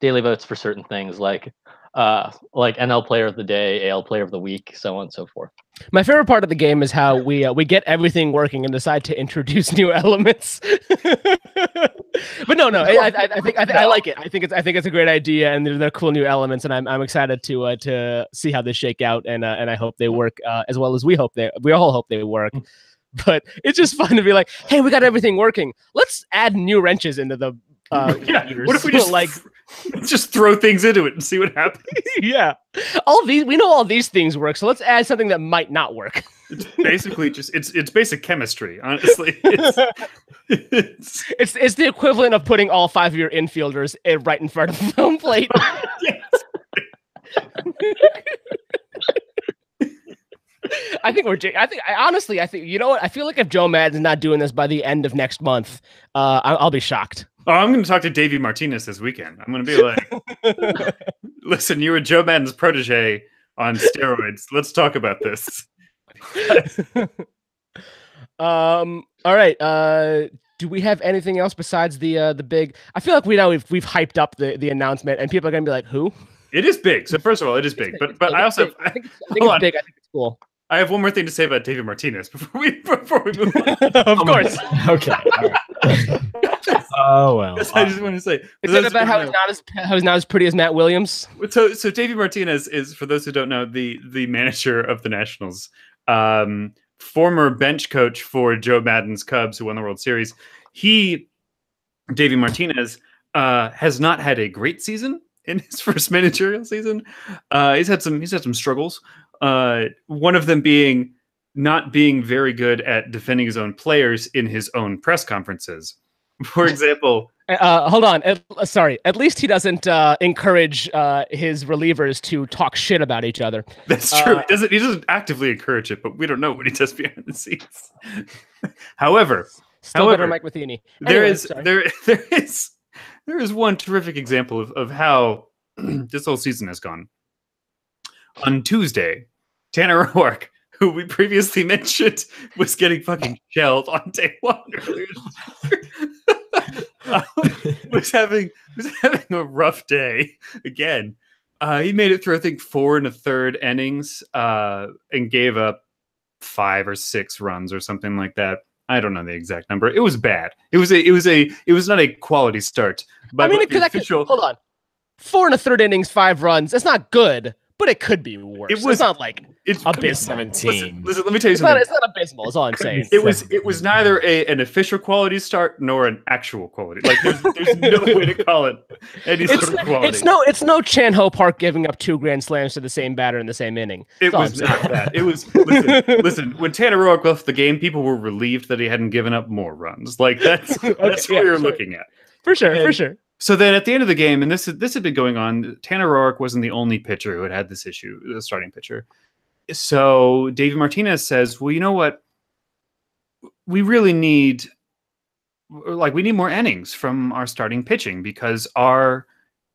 daily votes for certain things like NL Player of the Day, AL Player of the Week, so on and so forth. My favorite part of the game is how we get everything working and decide to introduce new elements. But no, I think I like it. I think it's a great idea, and they're cool new elements, and I'm excited to see how they shake out, and I hope they work as well as we all hope they work. But it's just fun to be like, hey, we got everything working. Let's add new wrenches into the what if we just just throw things into it and see what happens? Yeah, we know all these things work, so let's add something that might not work. It's basically just it's basic chemistry, honestly. It's the equivalent of putting all 5 of your infielders right in front of the home plate. I think you know what? I feel like if Joe Maddon's not doing this by the end of next month, I'll be shocked. Oh, I'm going to talk to Davey Martinez this weekend. I'm going to be like, listen, you were Joe Maddon's protege on steroids. Let's talk about this. All right. Do we have anything else besides the big? I feel like we've hyped up the announcement, and people are going to be like, "Who?" It is big. So first of all, it is big. But I also I think it's big. I think it's cool. I have one more thing to say about David Martinez before we move on. Of course. Okay. All right. Oh well. I just want to say, is it about how he's not as pretty as Matt Williams? So David Martinez is, for those who don't know, the manager of the Nationals, former bench coach for Joe Maddon's Cubs, who won the World Series. David Martinez, has not had a great season in his first managerial season. He's had some struggles. One of them being not being very good at defending his own players in his own press conferences. For example, hold on. At least he doesn't encourage his relievers to talk shit about each other. That's true. He doesn't actively encourage it, but we don't know what he does behind the scenes. However, better Mike Matheny. There is one terrific example of how this whole season has gone. On Tuesday, Tanner Roark, who we previously mentioned was getting fucking shelled on day 1 earlier, was having a rough day again. He made it through, I think, 4 1/3 innings, and gave up 5 or 6 runs or something like that. I don't know the exact number. It was bad. It was not a quality start. But I mean, hold on, 4 1/3 innings, 5 runs. That's not good, but it could be worse. It's not like abysmal. 17. Listen, let me tell you something. It's not abysmal. Is all I'm saying. It was neither an official quality start nor an actual quality. Like there's no way to call it any sort of quality. It's no Chan Ho Park giving up 2 grand slams to the same batter in the same inning. It was not that. It was listen. When Tanner Roark left the game, people were relieved that he hadn't given up more runs. Like that's what we were looking at. For sure. So then at the end of the game, and this had been going on, Tanner Roark wasn't the only pitcher who had this issue, the starting pitcher. So David Martinez says, well, you know what? We really need more innings from our starting pitching because our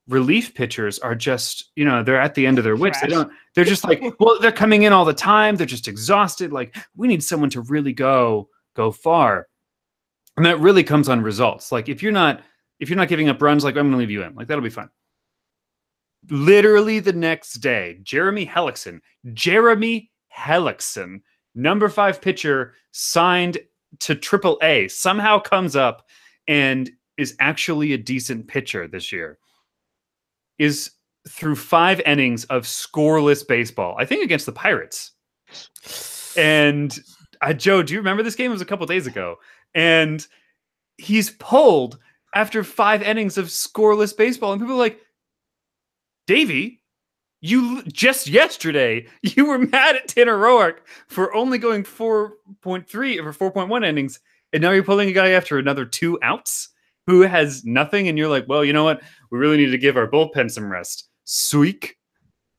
relief pitchers are just, they're at the end of their wits. They're just like, well, they're coming in all the time. They're just exhausted. Like we need someone to really go far. And that really comes on results. Like if you're not giving up runs, like I'm going to leave you in. Like that'll be fine. Literally the next day, Jeremy Hellickson, number 5 pitcher signed to AAA, somehow comes up and is actually a decent pitcher this year. Is through 5 innings of scoreless baseball, I think against the Pirates. And Joe, do you remember this game? It was a couple days ago. And he's pulled after 5 innings of scoreless baseball. And people are like, Davey, you just yesterday, you were mad at Tanner Roark for only going 4.3 or 4.1 innings. And now you're pulling a guy after another 2 outs who has nothing. And you're like, well, you know what? We really need to give our bullpen some rest. Sweek.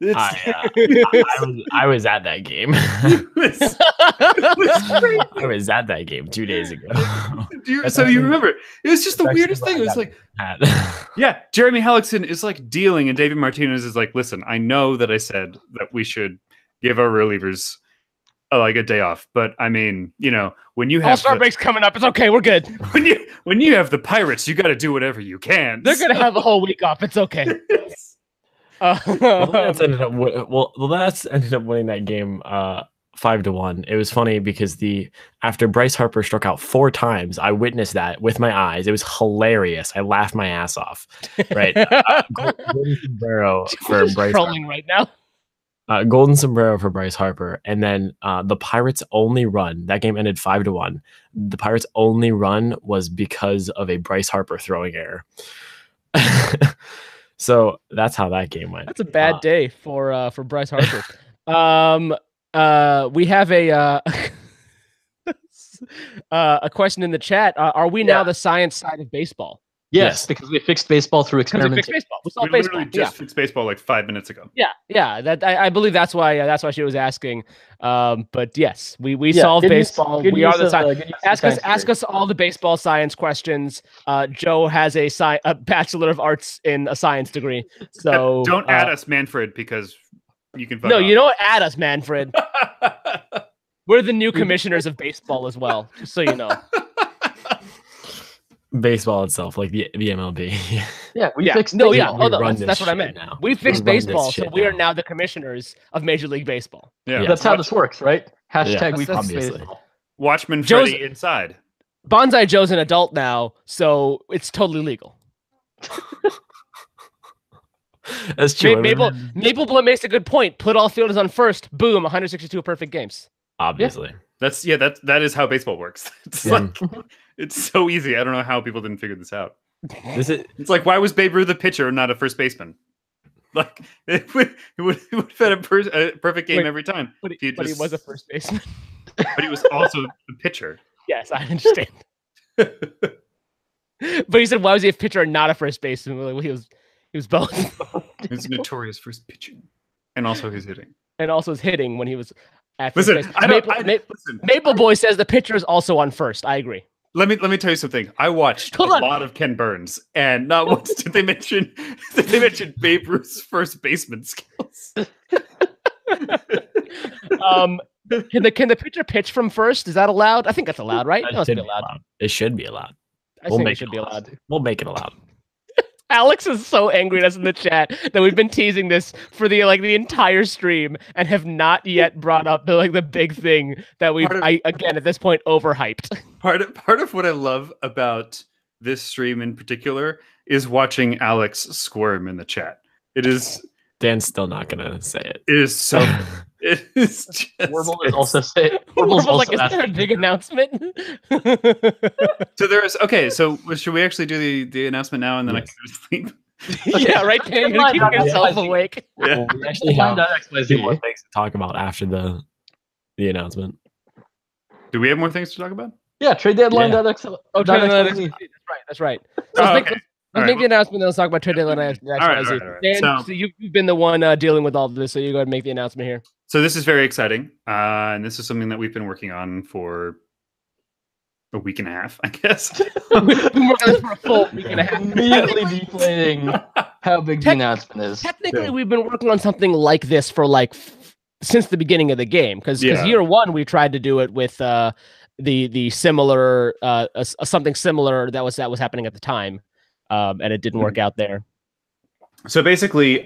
I was at that game. I was at that game 2 days ago. So you remember? It was just the weirdest thing. It was like, yeah, Jeremy Hellickson is like dealing, and David Martinez is like, listen, I know that I said that we should give our relievers like a day off, but I mean, you know, when you have All-Star break's coming up, it's okay, we're good. When you have the Pirates, you got to do whatever you can. They're gonna have a whole week off. It's okay. The Nats ended up winning that game 5-1. It was funny because after Bryce Harper struck out 4 times, I witnessed that with my eyes. It was hilarious. I laughed my ass off. Right, golden sombrero for Bryce. Trolling right now. Golden sombrero for Bryce Harper, and then the Pirates' only run. That game ended 5-1. The Pirates' only run was because of a Bryce Harper throwing error. So that's how that game went. That's a bad day for Bryce Harper. We have a question in the chat. Are we now the science side of baseball? Yes, because we fixed baseball through We experimentation. fixed baseball. We We solved baseball. literally just fixed baseball like 5 minutes ago. Yeah. That I believe that's why she was asking. But yes, we Yeah, solve good use- baseball. good We are use the of, science. good use of science Ask degree. us all the baseball science questions. Joe has a Bachelor of Arts in a science degree. So Don't add us, Manfred, because you can. No, you don't add us, Manfred. We're the new commissioners of baseball as well, just so you know. Baseball itself, like the MLB. Yeah, we Yeah. fixed No, baseball. yeah. Oh, no, run that's this what I shit meant. now. We fixed run this baseball, so shit we are now. now the commissioners of Major League Baseball. Yeah, That's how this works, right? Hashtag we That's fixed obviously. baseball. Watchman Joe's- Freddy inside. Bonsai Joe's an adult now, so it's totally legal. That's true. Maple Blood makes a good point. Put all fielders on first. Boom, 162 perfect games. Obviously. That is how baseball works. It's Yeah. like it's so easy. I don't know how people didn't figure this out. It's like, why was Babe Ruth a pitcher and not a first baseman? Like it would have had a perfect game Wait, every time. But if you he was a first baseman. but he was also the pitcher. Yes, I understand. But he said, why was he a pitcher and not a first baseman? Well, he was both. He's notorious for his pitching and also his hitting. And also his hitting when he was at first Listen, base. Maple Boy says the pitcher is also on first. I agree. Let me tell you something. I watched a lot of Ken Burns, and not once did they mention Babe Ruth's first baseman skills. Can the pitcher pitch from first? Is that allowed? I think that's allowed, right? That No, it's should be be allowed. allowed. It should be allowed. I We'll think make it should be allowed. We'll make it allowed. Alex is so angry at us in the chat that we've been teasing this for the entire stream and have not yet brought up the big thing that we've again at this point overhyped. Part of what I love about this stream in particular is watching Alex squirm in the chat. It is Dan's still not gonna say it. It is so. It is just. Warble is also saying. Werble's like, is there a big announcement? So there is So should we actually do the announcement now, and then I can go to sleep? Yeah, right. Dan, you're keeping yourself awake. Yeah. Well, we actually have a few more things to talk about after the announcement. Do we have more things to talk about? Yeah, trade deadline. Yeah. That's right. Oh, okay. Let's make the announcement, then let's talk about trade deadline. right. Dan, So you've been the one dealing with all of this, so you go ahead and make the announcement here. So this is very exciting, and this is something that we've been working on for a week and a half, I guess. We've been working on this for a full week and a half. Immediately deflating how big the announcement is. Technically, we've been working on something like this for since the beginning of the game, because year one we tried to do it with the similar something similar that was happening at the time, and it didn't work out there. So basically,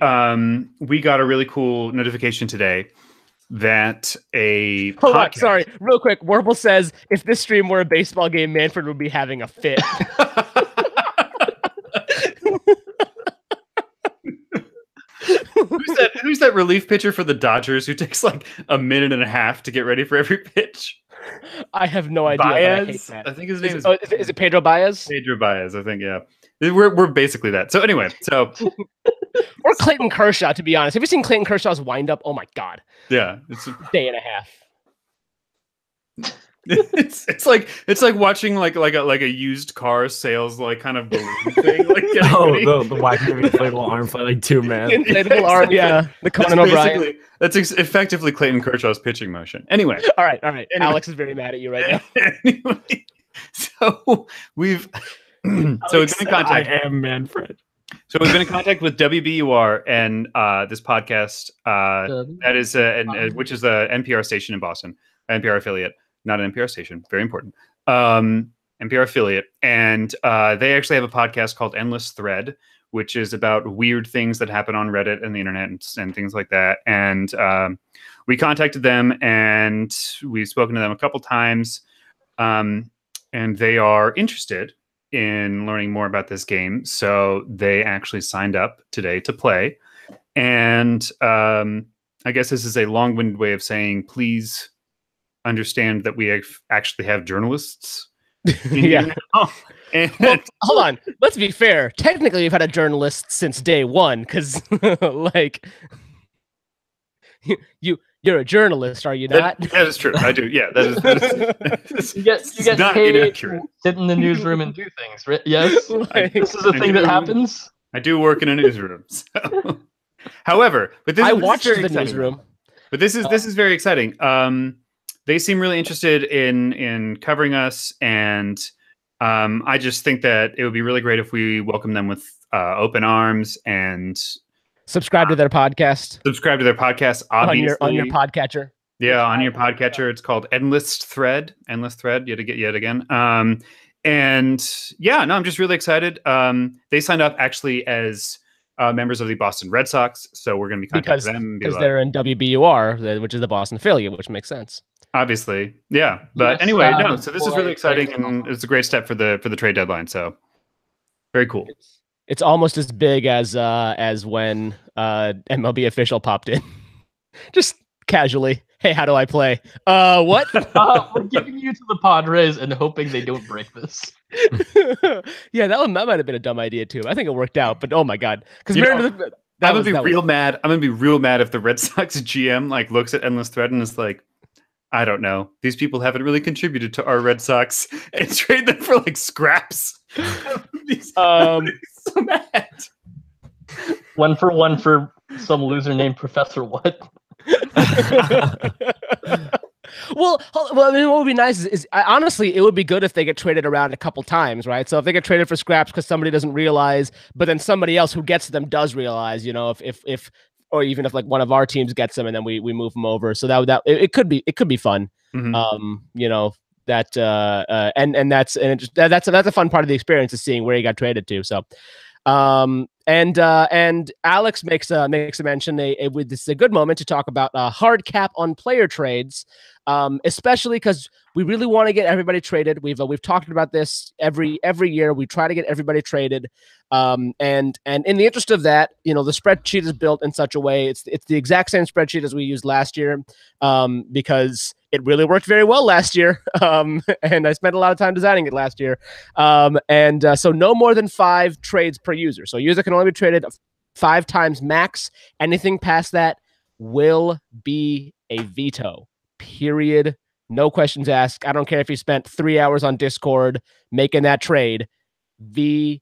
we got a really cool notification today that a Hold on, sorry, real quick. Warble says if this stream were a baseball game, Manfred would be having a fit. Who's that relief pitcher for the Dodgers who takes like a minute and a half to get ready for every pitch? I have no idea. But I hate Baez? that. I think his name Is it Pedro Baez? Pedro Baez. I think, yeah. We're basically that. So anyway, Or Clayton Kershaw, to be honest. Have you seen Clayton Kershaw's windup? Oh my God. yeah, it's Day and a half. it's like watching like a used car sales like kind of balloon thing. Like the wacky inflatable arm fight, like 2 man. Inflatable arm, yeah. The Conan O'Brien. That's effectively Clayton Kershaw's pitching motion. Anyway. All right. Anyway. Alex is very mad at you right now. Anyway, so we've been in contact. I am Manfred. So we've been in contact with WBUR and this podcast that is which is a NPR station in Boston, NPR affiliate, not an NPR station, very important. NPR affiliate, and they actually have a podcast called Endless Thread, which is about weird things that happen on Reddit and the internet and things like that. And we contacted them, and we've spoken to them a couple times, and they are interested in learning more about this game. So they actually signed up today to play. And I guess this is a long-winded way of saying, please understand that we actually have journalists. Yeah. Well, hold on. Let's be fair. Technically, we've had a journalist since day one, because like you're a journalist, are you not? That is true. I do. Yeah, that is You get not paid inaccurate. to sit in the newsroom and do things, right? Yes, this is a thing that happens. I do work in a newsroom. So. However, but I watched the newsroom. But this is very exciting. They seem really interested in covering us, and I just think that it would be really great if we welcome them with open arms and subscribe to their podcast. Subscribe to their podcast, obviously. on your podcatcher. Yeah, on your podcatcher. It's called Endless Thread. Endless Thread, yet again. And yeah, no, I'm just really excited. They signed up actually as members of the Boston Red Sox, so we're going to be contacting them because they're in WBUR, which is the Boston affiliate, which makes sense. Obviously, yeah. But anyway, no. So this is really exciting, and it's a great step for the trade deadline. So very cool. It's almost as big as when MLB official popped in, just casually. Hey, how do I play? What? We're giving you to the Padres and hoping they don't break this. Yeah, that might have been a dumb idea too. I think it worked out, but oh my God, because I'm gonna be real mad. I'm gonna be real mad if the Red Sox GM like looks at Endless Thread and is like, I don't know. These people haven't really contributed to our Red Sox, and trade them for like scraps. So mad. 1 for some loser named Professor What? Well, I mean, what would be nice is honestly, it would be good if they get traded around a couple times, right? So if they get traded for scraps because somebody doesn't realize, but then somebody else who gets them does realize, if or even if like one of our teams gets them and then we move them over. So it could be fun. Mm-hmm. That's a fun part of the experience is seeing where he got traded to. So, and Alex makes a mention. This is a good moment to talk about hard cap on player trades, especially because we really want to get everybody traded. We've talked about this every year. We try to get everybody traded, and in the interest of that, the spreadsheet is built in such a way it's the exact same spreadsheet as we used last year, because it really worked very well last year, and I spent a lot of time designing it last year. So no more than 5 trades per user. So a user can only be traded 5 times max. Anything past that will be a veto. Period. No questions asked. I don't care if you spent 3 hours on Discord making that trade. VETO.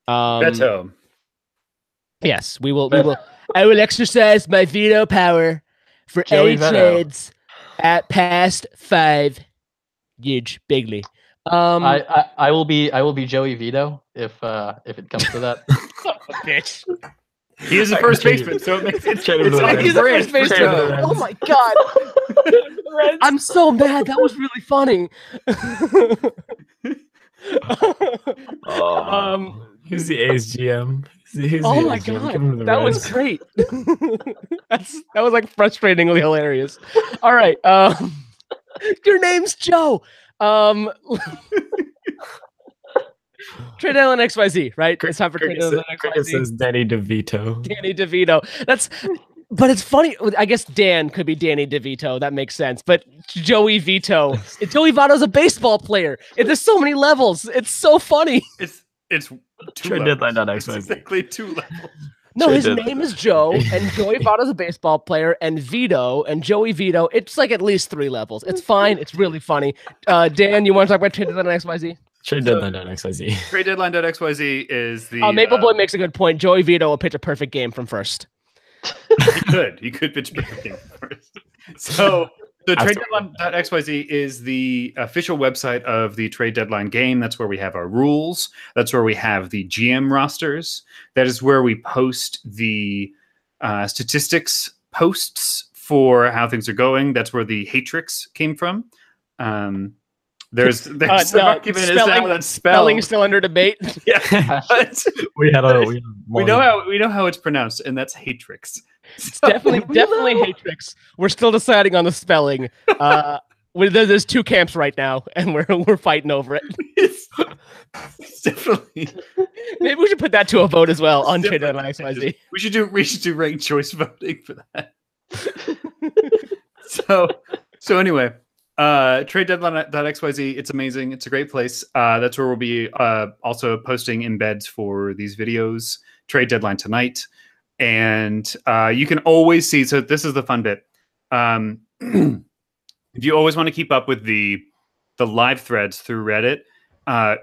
Veto. Yes, we will. I will exercise my veto power for Joey any Veto. trades at past 5 huge bigly. I will be Joey Vito if it comes to that. Bitch. He is a first baseman, so it makes it. He's a first baseman. Oh my God. I'm so mad. That was really funny. He's the A's GM. Oh my God, that was great. That was like frustratingly hilarious. All right, your name's Joe. Trade deadline XYZ, right? It's time for trade deadline Cricket XYZ. says Danny DeVito. Danny DeVito. But it's funny. I guess Dan could be Danny DeVito. That makes sense. But Joey Vito. Joey Vito's a baseball player. There's so many levels. It's so funny. It's two Trade levels. deadline.xyz. It's exactly 2 levels. No, Trade his deadline. name is Joe, and Joey Vito's a baseball player, and Vito and Joey Vito. It's like at least 3 levels. It's fine. It's really funny. Dan, you want to talk about trade deadline XYZ? Trade deadline.xyz. Trade deadline.xyz is the Maple Boy makes a good point. Joey Vito will pitch a perfect game from first. He could pitch perfect first. So the trade deadline.xyz is the official website of the trade deadline game. That's where we have our rules. That's where we have the GM rosters. That is where we post the statistics posts for how things are going. That's where the Hatrix came from. There's some argument as to how that's Spelling spelled. still under debate. Yeah, but We we know how it's pronounced, and that's Hatrix. It's definitely Hatrix. We're still deciding on the spelling. There's 2 camps right now, and we're fighting over it. It's definitely. Maybe we should put that to a vote as well on trade deadline XYZ. We should do ranked choice voting for that. So anyway, trade deadline.xyz. It's amazing. It's a great place. That's where we'll be also posting embeds for these videos. Trade deadline tonight. And you can always see, so this is the fun bit. If you always want to keep up with the live threads through Reddit,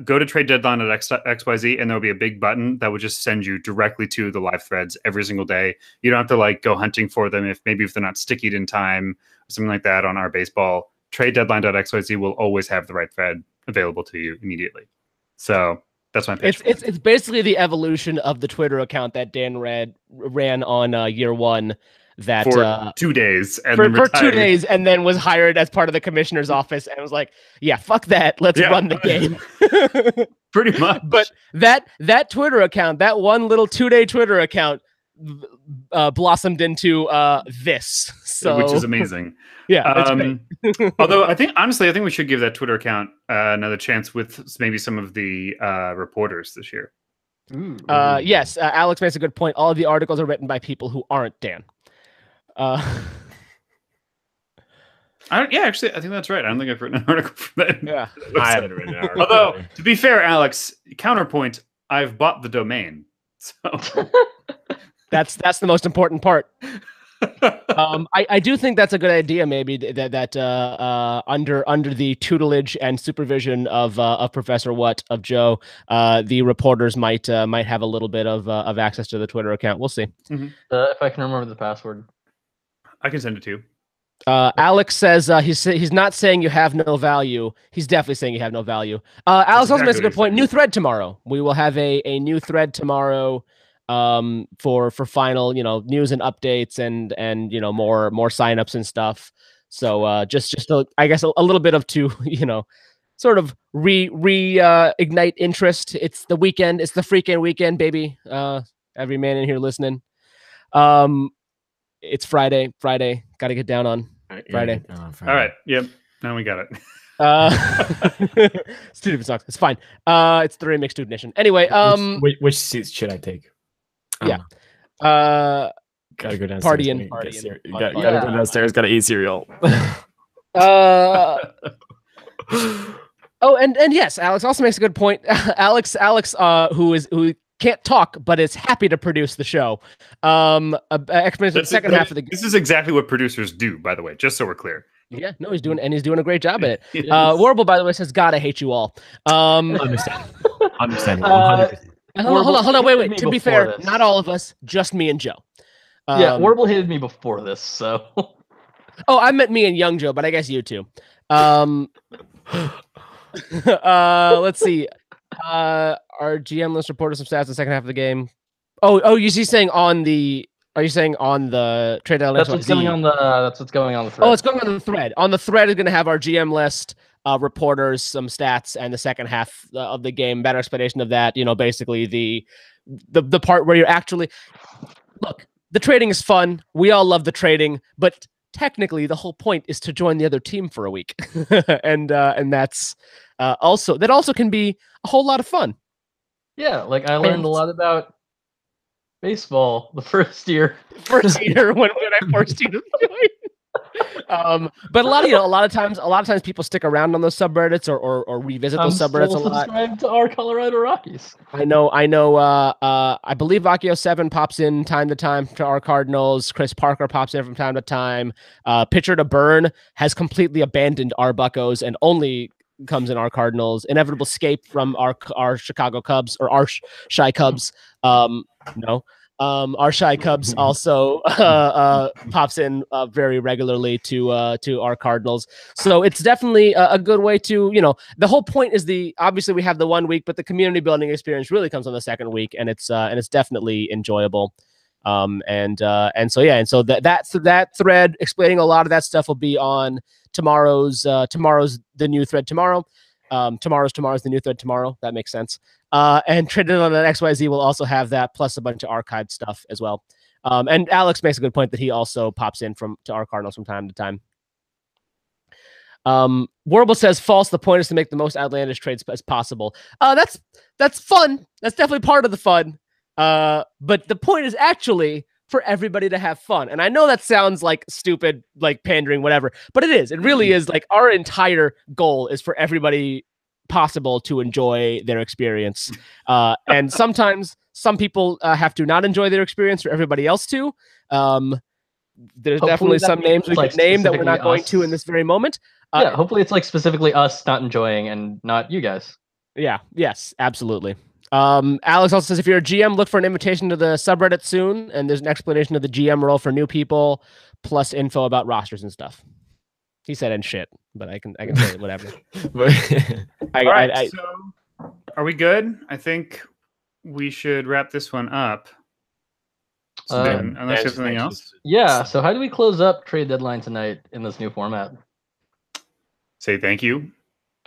go to trade deadline.xyz, and there'll be a big button that will just send you directly to the live threads every single day. You don't have to like go hunting for them if they're not stickied in time or something like that on our baseball. Trade deadline.xyz will always have the right thread available to you immediately. So that's my pitch. It's basically the evolution of the Twitter account that Dan ran on year 1. That for 2 days and for then 2 days, and then was hired as part of the commissioner's office, and was like, "Yeah, fuck that, let's run the game." Pretty much. But that Twitter account, that one little 2-day Twitter account, blossomed into this. So, which is amazing. Yeah. It's great. Although I think we should give that Twitter account another chance with maybe some of the reporters this year. Yes, Alex makes a good point. All of the articles are written by people who aren't Dan. Actually, I think that's right. I don't think I've written an article for that. Yeah, I haven't written an article. Although, to be fair, Alex, counterpoint, I've bought the domain. So that's the most important part. I do think that's a good idea. Maybe that under the tutelage and supervision of Professor of Joe, the reporters might have a little bit of access to the Twitter account. We'll see. If I can remember the password, I can send it to you. Alex says he's not saying you have no value. He's definitely saying you have no value. Alex also makes a good point. New thread tomorrow. We will have a new thread tomorrow. For final, news and updates and more signups and stuff. So just I guess a little bit of to sort of ignite interest. It's the weekend. It's the freaking weekend, baby. Every man in here listening. It's Friday. Got to get down on Friday. All right. Yep. Now we got it. It's 2 different songs. It's fine. It's the remix to Ignition. Anyway, which seats should I take? Yeah. Gotta go downstairs. Partying. Gotta go downstairs. Gotta eat cereal. Oh, and yes, Alex also makes a good point. Alex, who can't talk but is happy to produce the show. Explanation the second half of the game. This is exactly what producers do, by the way, just so we're clear. Yeah, no, he's doing a great job at it. Warble, by the way, says, "God, I hate you all." Understand. 100%. Hold on, wait. To be fair, this. not all of us, just me and Joe. Yeah, Warble hated me before this, so. Oh, I meant me and Young Joe, but I guess you too. Let's see. Our GM list reported some stats in the second half of the game. Oh, you see saying on the. Are you saying on the trade deadline? That's what's going on the. That's what's going on the thread. Oh, it's going on the thread. On the thread is going to have our GM list, reporters, some stats, and the second half of the game. Better explanation of that. Basically the part where you're actually look. The trading is fun. We all love the trading, but technically the whole point is to join the other team for a week, and that's also can be a whole lot of fun. Yeah, like I learned a lot about baseball the first year. First year when I forced you to join. But a lot of times people stick around on those subreddits or revisit I'm those subreddits still a lot. subscribed to our Colorado Rockies. I know. I believe Akio7 pops in time to time to our Cardinals. Chris Parker pops in from time to time. Pitcher to Burn has completely abandoned our Buccos and only comes in our Cardinals. Inevitable Escape from our Chicago Cubs or our Shy Cubs. No. Our Shy Cubs also pops in very regularly to our Cardinals. So it's definitely a good way to, the whole point is obviously we have the 1 week, but the community building experience really comes on the second week, and it's definitely enjoyable. And so that thread explaining a lot of that stuff will be on tomorrow's the new thread tomorrow. Tomorrow's the new thread tomorrow. That makes sense. And Traded on XYZ will also have that, plus a bunch of archived stuff as well. And Alex makes a good point that he also pops in to our Cardinals from time to time. Warble says false. The point is to make the most outlandish trades as possible. That's fun. That's definitely part of the fun. But the point is actually for everybody to have fun. And I know that sounds like stupid, like pandering, whatever, but it is. It really is. Like our entire goal is for everybody possible to enjoy their experience. And sometimes some people have to not enjoy their experience for everybody else to. There's definitely some names we could name that we're not going to in this very moment. Yeah, hopefully it's like specifically us not enjoying and not you guys. Yeah, yes, absolutely. Alex also says, if you're a GM, look for an invitation to the subreddit soon, and there's an explanation of the GM role for new people, plus info about rosters and stuff. He said and shit, but I can say whatever. All right, so are we good? I think we should wrap this one up. So then, unless you have something else. Yeah. So how do we close up trade deadline tonight in this new format? Say thank you.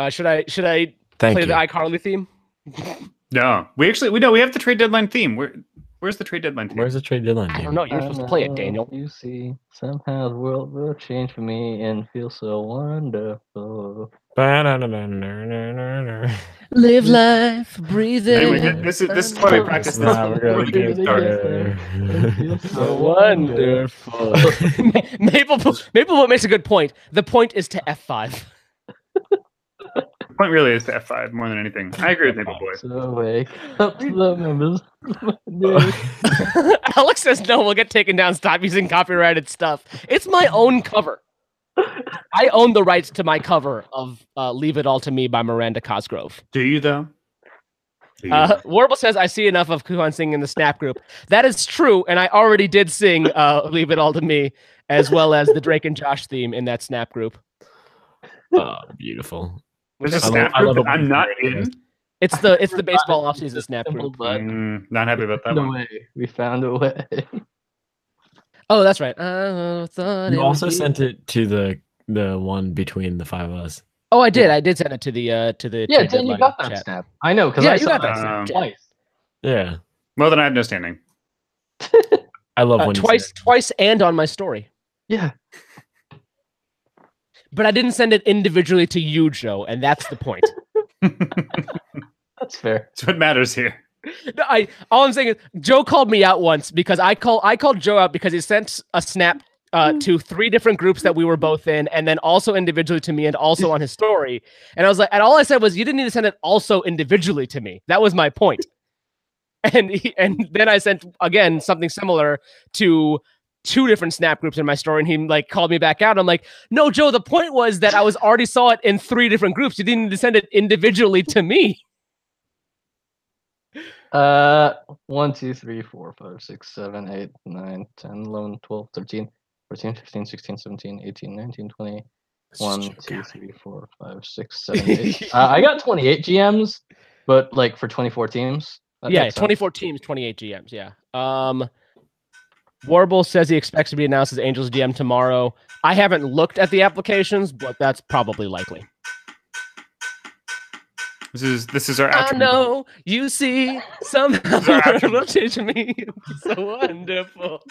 Should I play the iCarly theme? No, we have the trade deadline theme. Where's the trade deadline theme? Where's the trade deadline theme? I don't know. You're supposed to play it, Daniel. You see, somehow the world will change for me and feel so wonderful. Live life, breathe it. Anyway, this is why we practice. Now we're gonna get started. So wonderful. Maple makes a good point. The point is to F5. The point really is to F5 more than anything. I agree with Maple Boy. So wake up to the members. Alex says no, we'll get taken down. Stop using copyrighted stuff. It's my own cover. I own the rights to my cover of Leave It All to Me by Miranda Cosgrove. Do you, though? Warble says, I see enough of Kuhan singing in the Snap group. That is true, and I already did sing Leave It All to Me, as well as the Drake and Josh theme in that Snap group. Oh, beautiful. There's a Snap group that I'm not in. It's the baseball offseason Snap group. Not happy about that one. We found a way. Oh, that's right. You also sent it to the one between the five of us. Oh, I did. I did send it to the Yeah, then you got that chat. snap. I know because Yeah, I you saw got that that snap snap. twice. Yeah, Well, then I have no standing. I love when twice and on my story. Yeah. But I didn't send it individually to you, Joe, and that's the point. That's fair. That's what matters here. No, all I'm saying is Joe called me out once because I called Joe out because he sent a snap to 3 different groups that we were both in, and then also individually to me and also on his story. And I was like, and all I said was, you didn't need to send it also individually to me. That was my point. And then I sent again something similar to 2 different snap groups in my story, and he like called me back out. I'm like, no, Joe, the point was that I was already saw it in 3 different groups. You didn't need to send it individually to me. 1, 2, 3, 4, 5, 6, 7, 8, 9, 10, 11, 12, 13, 14, 15, 16, 17, 18, 19, 20. 1, 2, 3, 4, 5, 6, 7, 8. I got 28 GMs, but like for 24 teams. Yeah, 24 teams, 28 GMs. Yeah. Warble says he expects to be announced as Angels GM tomorrow. I haven't looked at the applications, but that's probably likely. This is our outro. I know you see somehow will change me. It's so wonderful.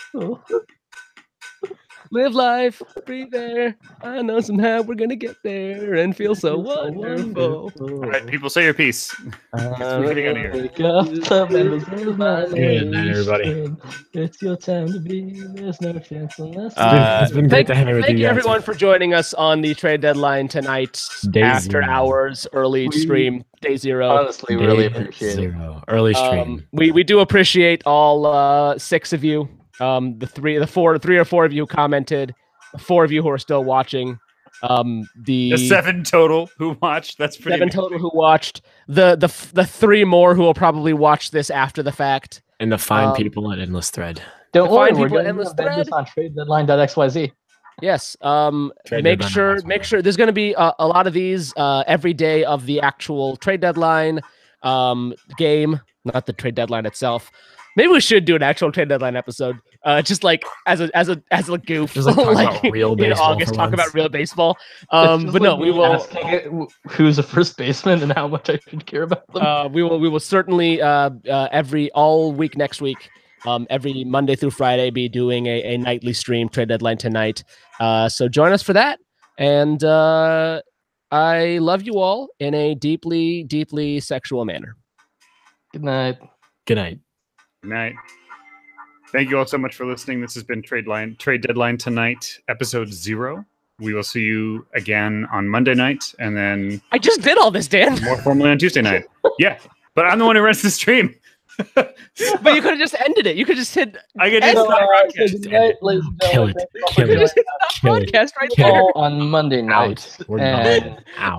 Live life, breathe air. I know somehow we're gonna get there and feel so wonderful. All right, people, say your piece. I'm getting out of here. wake up, the members of my Good night, everybody. nation. It's your time to be. There's no chance unless. It's been great to hang with Thank you you guys. everyone for joining us on the trade deadline tonight. Day After zero. hours, early stream, day zero. Honestly, really Day appreciate it. 0. Early stream. We do appreciate all 6 of you. The 3 or 4 of you who commented, the 4 of you who are still watching. The 7 total who watched. That's pretty 7 total who watched. The 3 more who will probably watch this after the fact. And the fine people at Endless Thread. Don't To worry, find we're people at going to Endless embed this Thread. on tradedeadline.xyz. Yes. Trade Make deadline sure. announcement. Make sure. There's going to be a lot of these every day of the actual trade deadline game, not the trade deadline itself. Maybe we should do an actual trade deadline episode, just like as a goof, Just like talk about real in baseball August. for Talk once. about real baseball. It's just But no, like we me will. asking it, who's a first baseman and how much I should care about them. We will certainly all week next week, every Monday through Friday, be doing a nightly stream trade deadline tonight. So join us for that. And I love you all in a deeply, deeply sexual manner. Good night. Good night. Good night. Thank you all so much for listening. This has been Trade Deadline Tonight, episode 0. We will see you again on Monday night, and then I just did all this, Dan. more formally on Tuesday night. Yeah, but I'm the one who runs the stream. But you could have just ended it. You could just hit. I get End to the Good night, ladies and Kill gentlemen. it. Thank you all for Kill You it. could just hit the Kill it. podcast right there. on Monday night. Out. We're And done. Out.